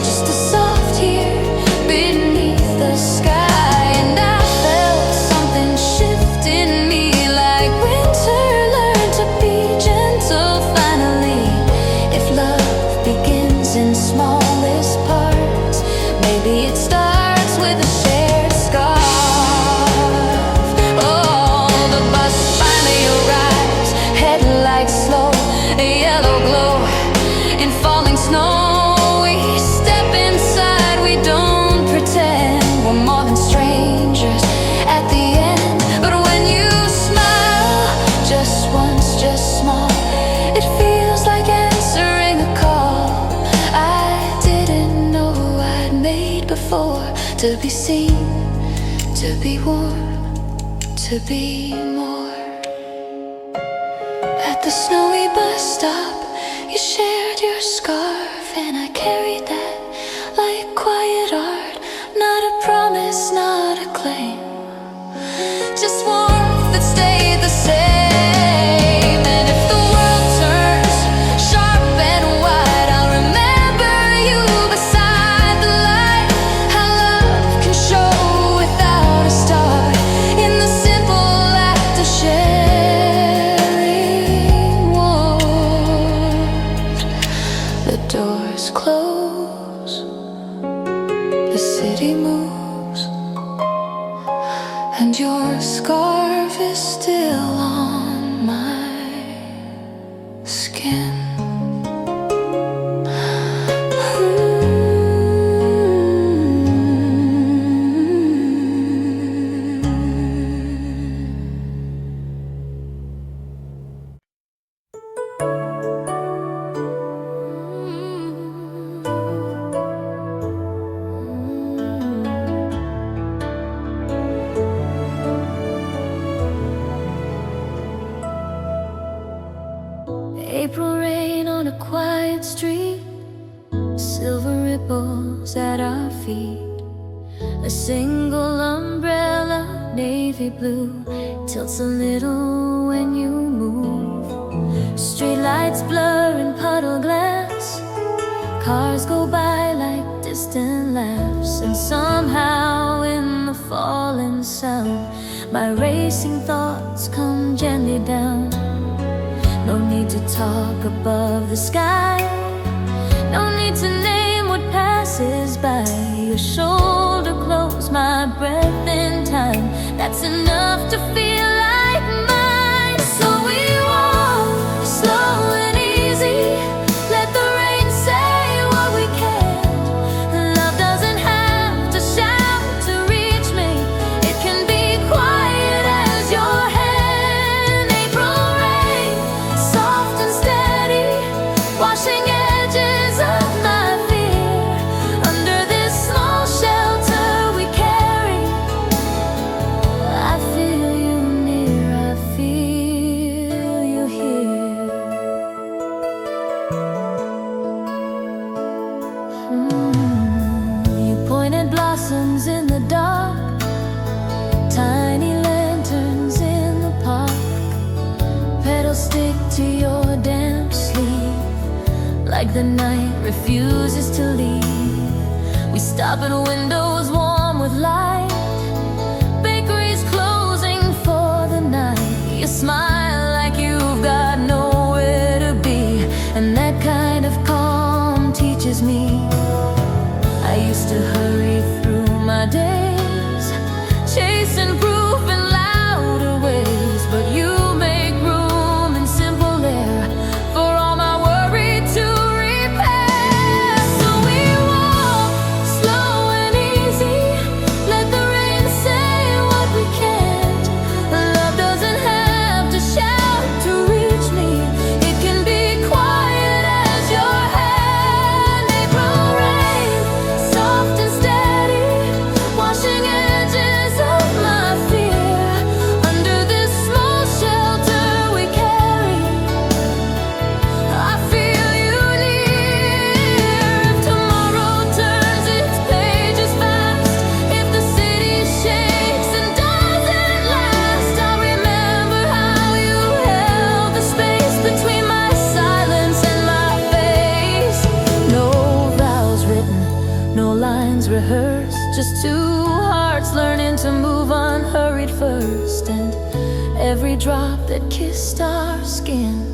just a soft tear beneath the sky. And I felt something shift in me, like winter learned to be gentle finally. If love begins in smallest parts, maybe it starts with a shared scar. Oh, the bus finally arrives, headlights slow, a yellow glow in falling snow. We step inside, we don't pretend we're more than strangers at the end. But when you smile, just once, just small, it feels like answering a call I didn't know I'd made before. To be seen, to be warm, to be more. At the snowy bus stop, you shared your scarf, and I carried that like quiet art. Not a promise, not a claim, just warmth that stayed the same. And if the world turns sharp and wide, I'll remember you beside the light. How love can show without a start, in the simple act of sharing warmth. The doors close, the city moves, and your scarf is still on my quiet street, silver ripples at our feet. A single umbrella, navy blue, tilts a little when you move. Street lights blur in puddle glass, cars go by like distant laughs. And somehow in the falling sound, my racing thoughts come gently down. No need to talk above the sky, no need to name what passes by. Your shoulder close, my breath in time, that's enough to feel like mine. So we walk slow and easy, let the rain say what we can't. Love doesn't have to shout to reach me, it can be quiet as your hand. April rain, soft and steady, washing edges of my fear. Under this small shelter we carry, I feel you near, I feel you here. You pointed blossoms in the dark, tiny lanterns in the park. Petals stick to your damp sleeve, like the night refuses to leave. We stop at windows warm with light, bakeries closing for the night. You smile like you've got nowhere to be, and that kind of calm teaches me. I used to hurry through my days, chasing proof in louder ways, but you make room in simple air for all my worry to repair. So we walk slow and easy, let the rain say what we can't. Love doesn't have to shout to reach me, it can be quiet as your hand. April rain, soft and steady, washing edges of my fear. Under this small shelter we carry, I feel you near. If tomorrow turns its pages fast, if the city shakes and doesn't last, I'll remember how you held the space between my silence and my face. No vows written, no lines rehearsed, just two hearts learning to move unhurried first. And every drop that kissed our skin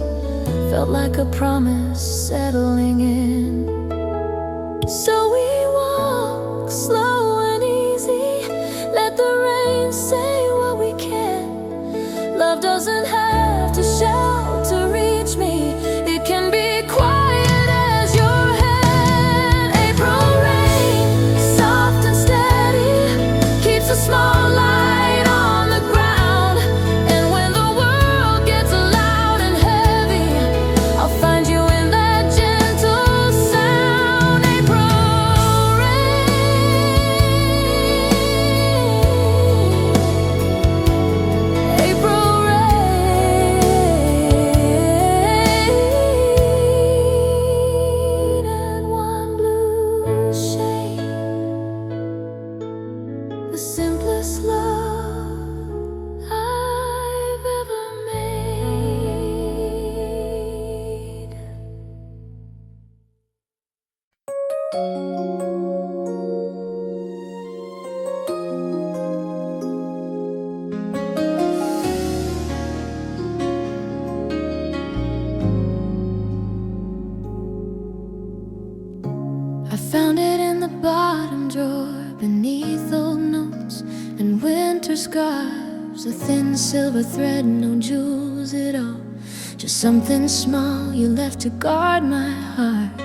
felt like a promise settling in. So we walk slow and easy, let the rain say what we can. Love doesn't have to shout to reach me, it can be quiet as your hand. April rain, soft and steady, keeps a small light on the ground. And when the world gets loud and heavy, I'll find you in that gentle sound. April rain, April rain, and one blue shade, the simplest love I've ever made. I found it in the bottom drawer, beneath old notes and winter scarves. A thin silver thread, no jewels at all, just something small you left to guard my heart.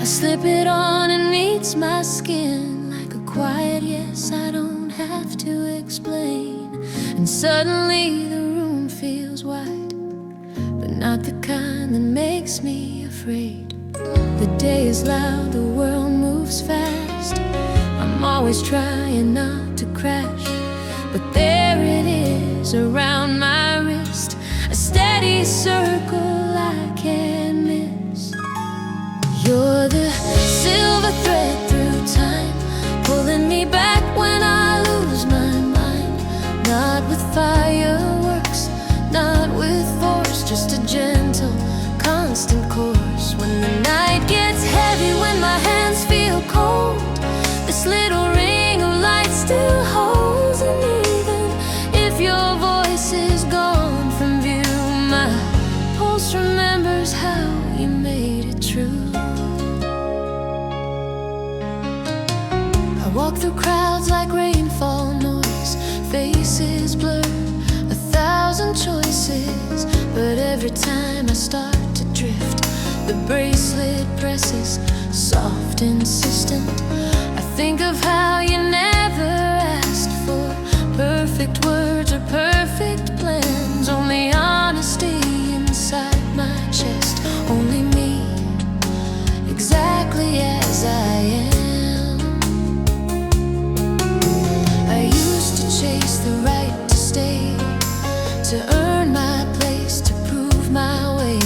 I slip it on and meets my skin like a quiet yes I don't have to explain. And suddenly the room feels wide, but not the kind that makes me afraid. The day is loud, the world moves fast, I'm always trying not to crash, but there it is around my wrist, a steady circle I can't miss. walk through crowds like rainfall noise, faces blur, 1,000 choices. But every time I start to drift, the bracelet presses, soft, insistent. I think of how you never asked for perfect words or perfect plans. Only honesty inside my chest, only me, exactly as I am. I used to chase the right to stay, to earn my place, to prove my way.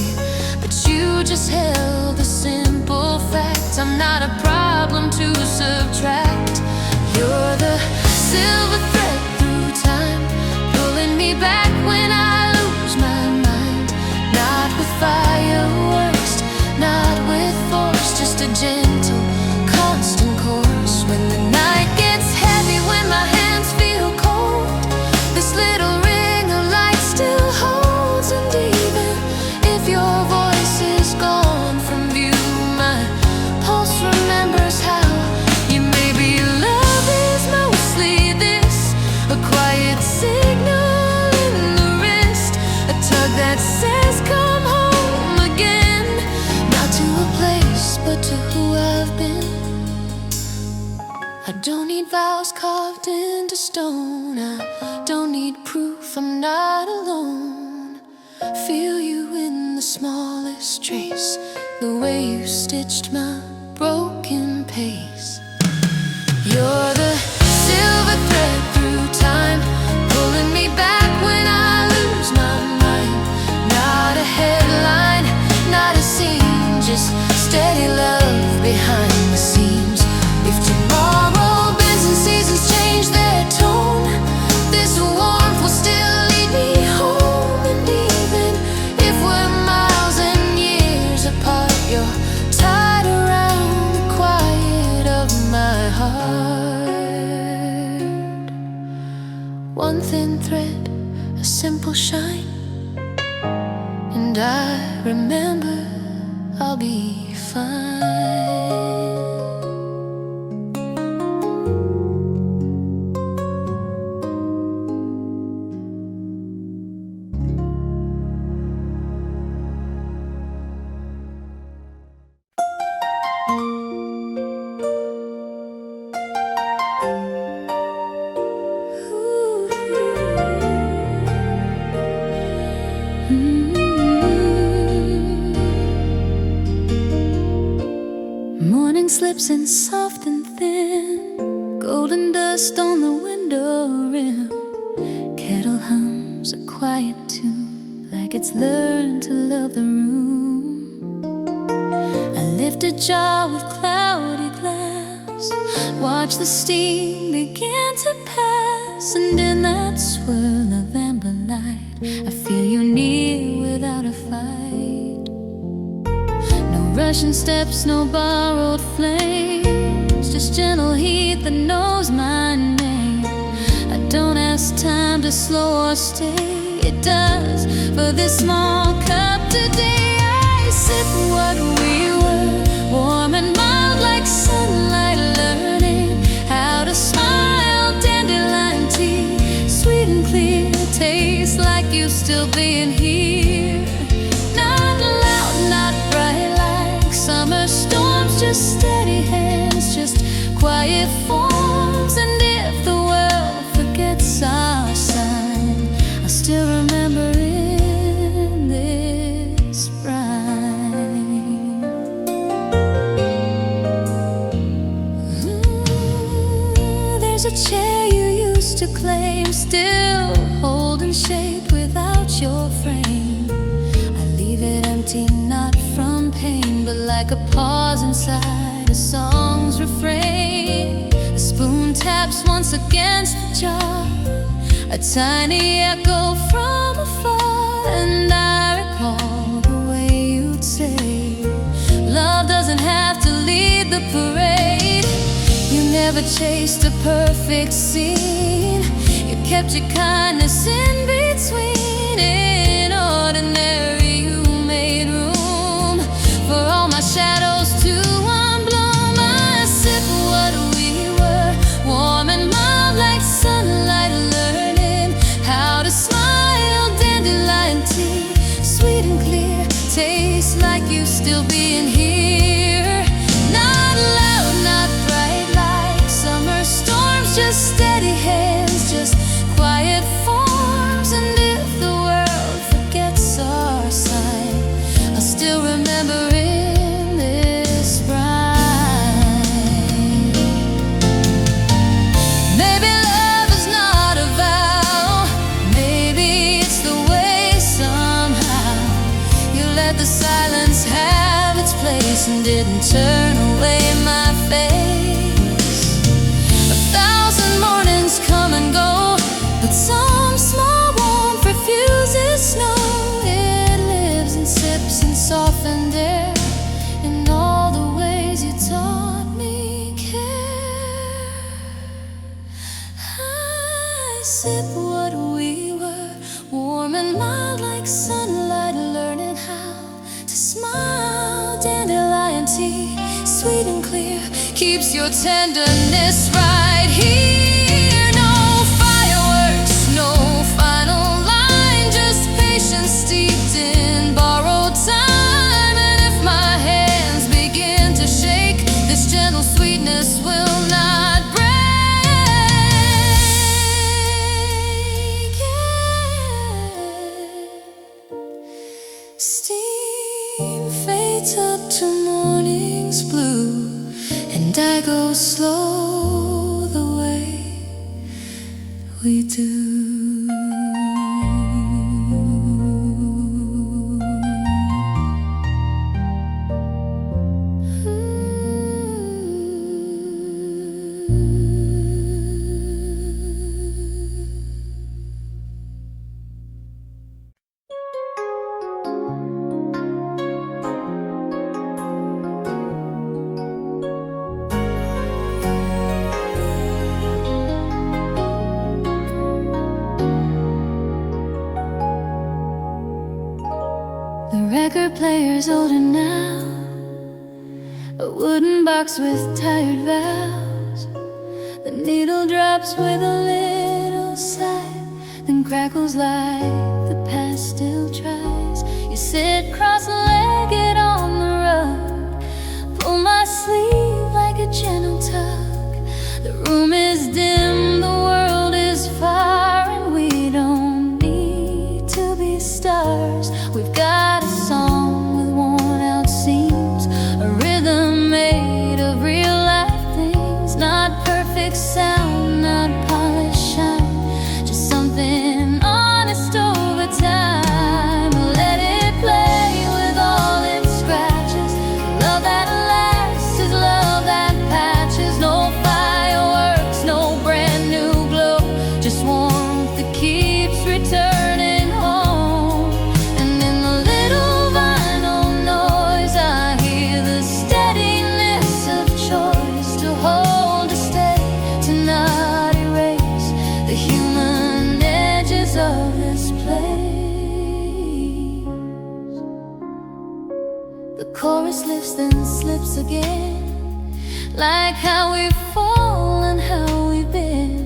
But you just held the simple fact I'm not a problem to subtract. You're the silver thread through time, pulling me back when I lose my mind. Not with fireworks, not with force, just a gentle, constant course. When the night gets heavy, when my hands feel cold, this little ring of light still holds. And even if your voice is gone from view, my pulse remembers how you made me. Love is mostly this, a quiet signal in the wrist, a tug that says come home again. Not to a place, but to who I've been. I don't need vows carved into stone, I don't need proof I'm not alone. Feel you in the smallest trace, the way you stitched my broken pace. You're the silver thread through time, pulling me back when I lose my mind. Not a headline, not a scene, just steady love behind the scenes. If tomorrow bends and seasons change their tone, this warmth will still lead me home. And even if we're miles and years apart, you're tied around the quiet of my heart. One thin thread, a simple shine, and I remember I'll be fine. Morning slips in soft and thin, golden dust on the window rim. Kettle hums a quiet tune, like it's learned to love the room. I lift a jar with cloudy glass, watch the steam begin to pass. And in that swirl of amber light, I feel you near without a fight. No rushing steps, no borrowed flames, just gentle heat that knows my name. I don't ask time to slow or stay, it does for this small cup today. I sip what we were, warm and mild like sunlight, learning how to smile. Dandelion tea, sweet and clear, tastes like you still being here. Not loud, not bright like summer storms, just steady hands, just quiet forms. And if the world forgets our sign, I still remember in this rhyme. There's a chair you used to claim, still holding shape without your frame. I leave it empty, not from pain, but like a pause inside a song's refrain. The spoon taps once against the jar, a tiny echo from afar. And I recall the way you'd say, love doesn't have to lead the parade. You never chased a perfect scene, you kept your kindness in between. In ordinary you made room for all my shadows to unbloom. I sip what we were, face and didn't turn away my face. 1,000 mornings come and go, but some small warmth refuses snow. It lives and sips in softened air, in all the ways you taught me care. I sip what we were, warm and mild like sunlight, learning how to smile. Dandelion tea, sweet and clear, keeps your tenderness right here. No fireworks, no final line, just patience steeped in borrowed time. And if my hands begin to shake, this gentle sweetness will not break. Steam fades up to morning's blue, and I go slow the way we do. The record player's older now, a wooden box with tired valves. The needle drops with a little sigh, then crackles like the past still tries. You sit cross-legged on the rug, pull my sleeve like a gentle tug. The room is dim, the world is far, and we don't need to be stars. We've got a song with worn out seams, a rhythm made of real life things. Not perfect sound, not polished shine, just something honest over time. Let it play with all its scratches. Love that lasts is love that patches. No fireworks, no brand new glow, just warmth that keeps returning home. And in the little vinyl noise I hear the steadiness of choice, to hold, to stay, to not erase the human edges of this place. The chorus lifts then slips again, like how we've fallen, how we've been.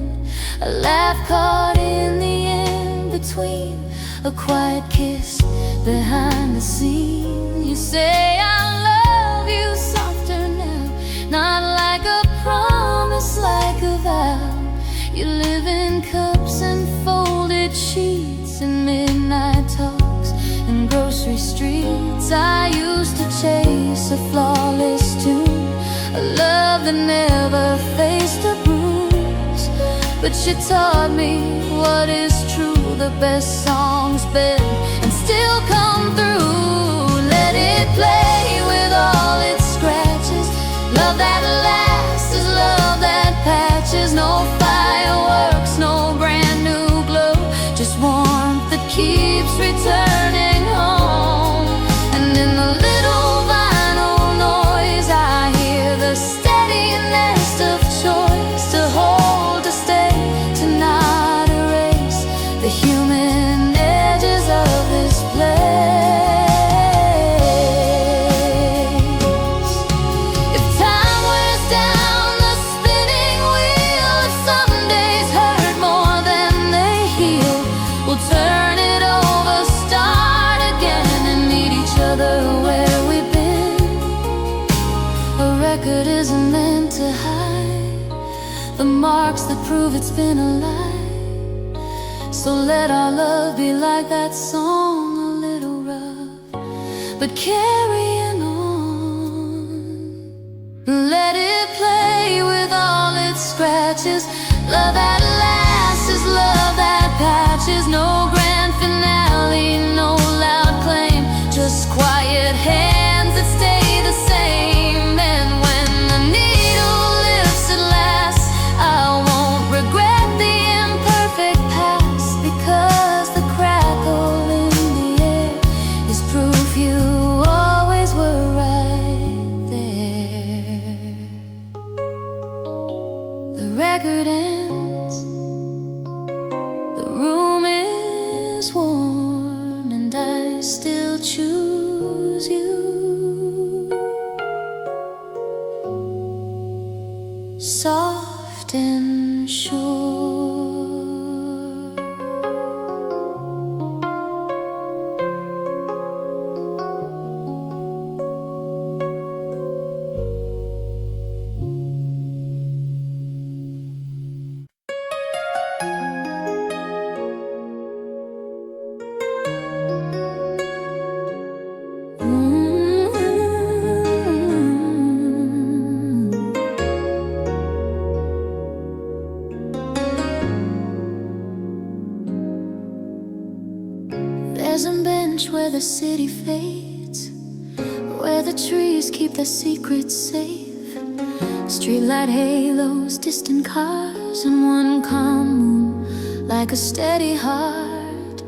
A laugh caught in the in-between, a quiet kiss behind the scene. You say I love you softer now, not like a promise, like a vow. You live in cups and folded sheets, and midnight talks and grocery streets. I used to chase a flawless tune, a love that never faced a bruise. But you taught me what is true, the best songs bend and still come through. Let it play with all its scratches. Love that lasts is love that patches. No fireworks, no brand new glow, just warmth that keeps returning home. And in the little vinyl noise I hear the steadiness of choice, to hold, to stay, to not erase the human edges of this place. If time wears down the spinning wheel, if some days hurt more than they heal, we'll turn it over, start again, and meet each other where we've been. A record isn't meant to hide the marks that prove it's been a lie. So let our love be like that song, a little rough, but carrying on. Let it play with all its scratches. Love that lasts is love that patches. No grand finale, no loud claim, just quiet hands that stay the same. record ends. The room is warm and I still choose you. Soft and sure. There's a bench where the city fades, where the trees keep their secrets safe. Streetlight halos, distant cars, and one calm moon like a steady heart.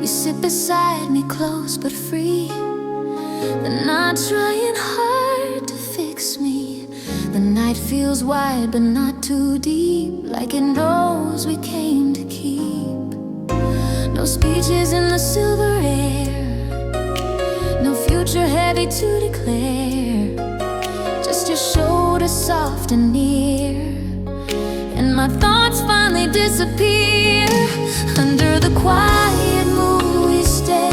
You sit beside me, close but free. They're not trying hard to fix me. The night feels wide but not too deep, like it knows we came to keep. No speeches in the silver air, no future heavy to declare. Just your shoulder soft and near, and my thoughts finally disappear. Under the quiet moon we stay,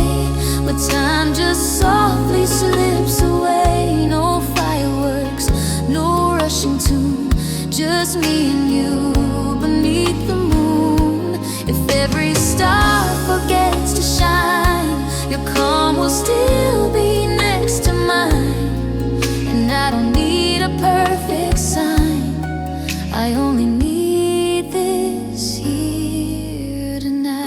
where time just softly slips away. No fireworks, no rushing tune, just me and you beneath the moon. If every star forgets to shine, your calm will still be next to mine. And I don't need a perfect sign, I only need this here tonight.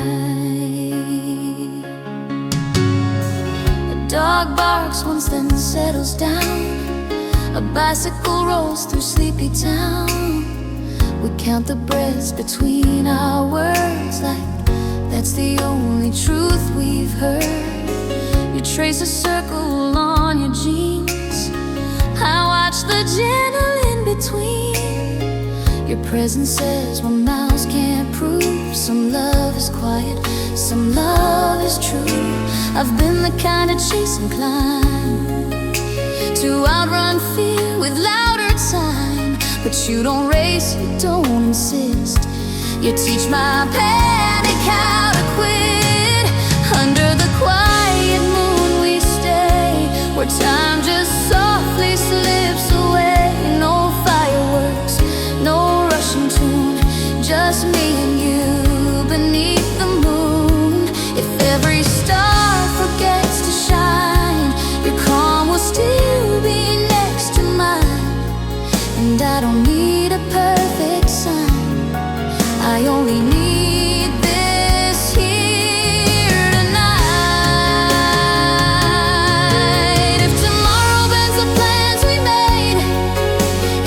A dog barks once then settles down, a bicycle rolls through sleepy town. We count the breaths between our words, like that's the only truth we've heard. You trace a circle on your jeans, I watch the gentle in-between. Your presence says what mouths can't prove. Some love is quiet, some love is true. I've been the kind of chase and climb, to outrun fear with louder time. But you don't race, you don't insist. You teach my panic how to quit. Under the quiet moon we stay, where time just softly slips away. No fireworks, no rushing tune, just me and you beneath the moon. If every star forgets to shine, your calm will still be next to mine. And I don't need a perfect sign, I only need this here tonight. If tomorrow bends the plans we made,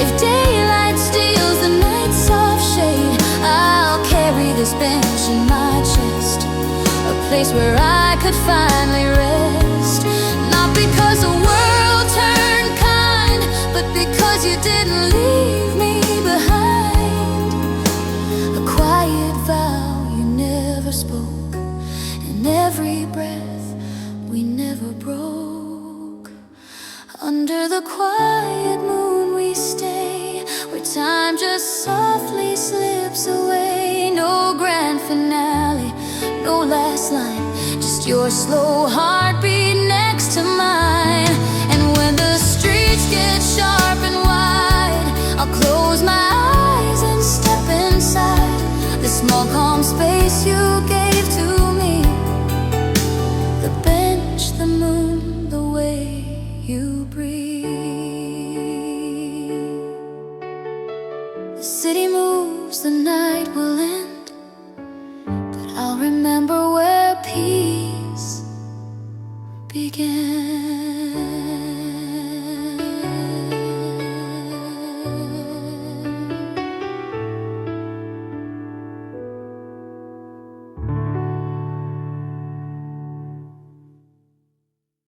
if daylight steals the night's soft shade, I'll carry this bench in my chest, a place where I could finally rest. Not because the world turned kind, but because you didn't leave me behind. A quiet vow you never spoke, and every breath we never broke. Under the quiet moon we stay, where time just softly slips away. No grand finale, no last line, just your slow heartbeat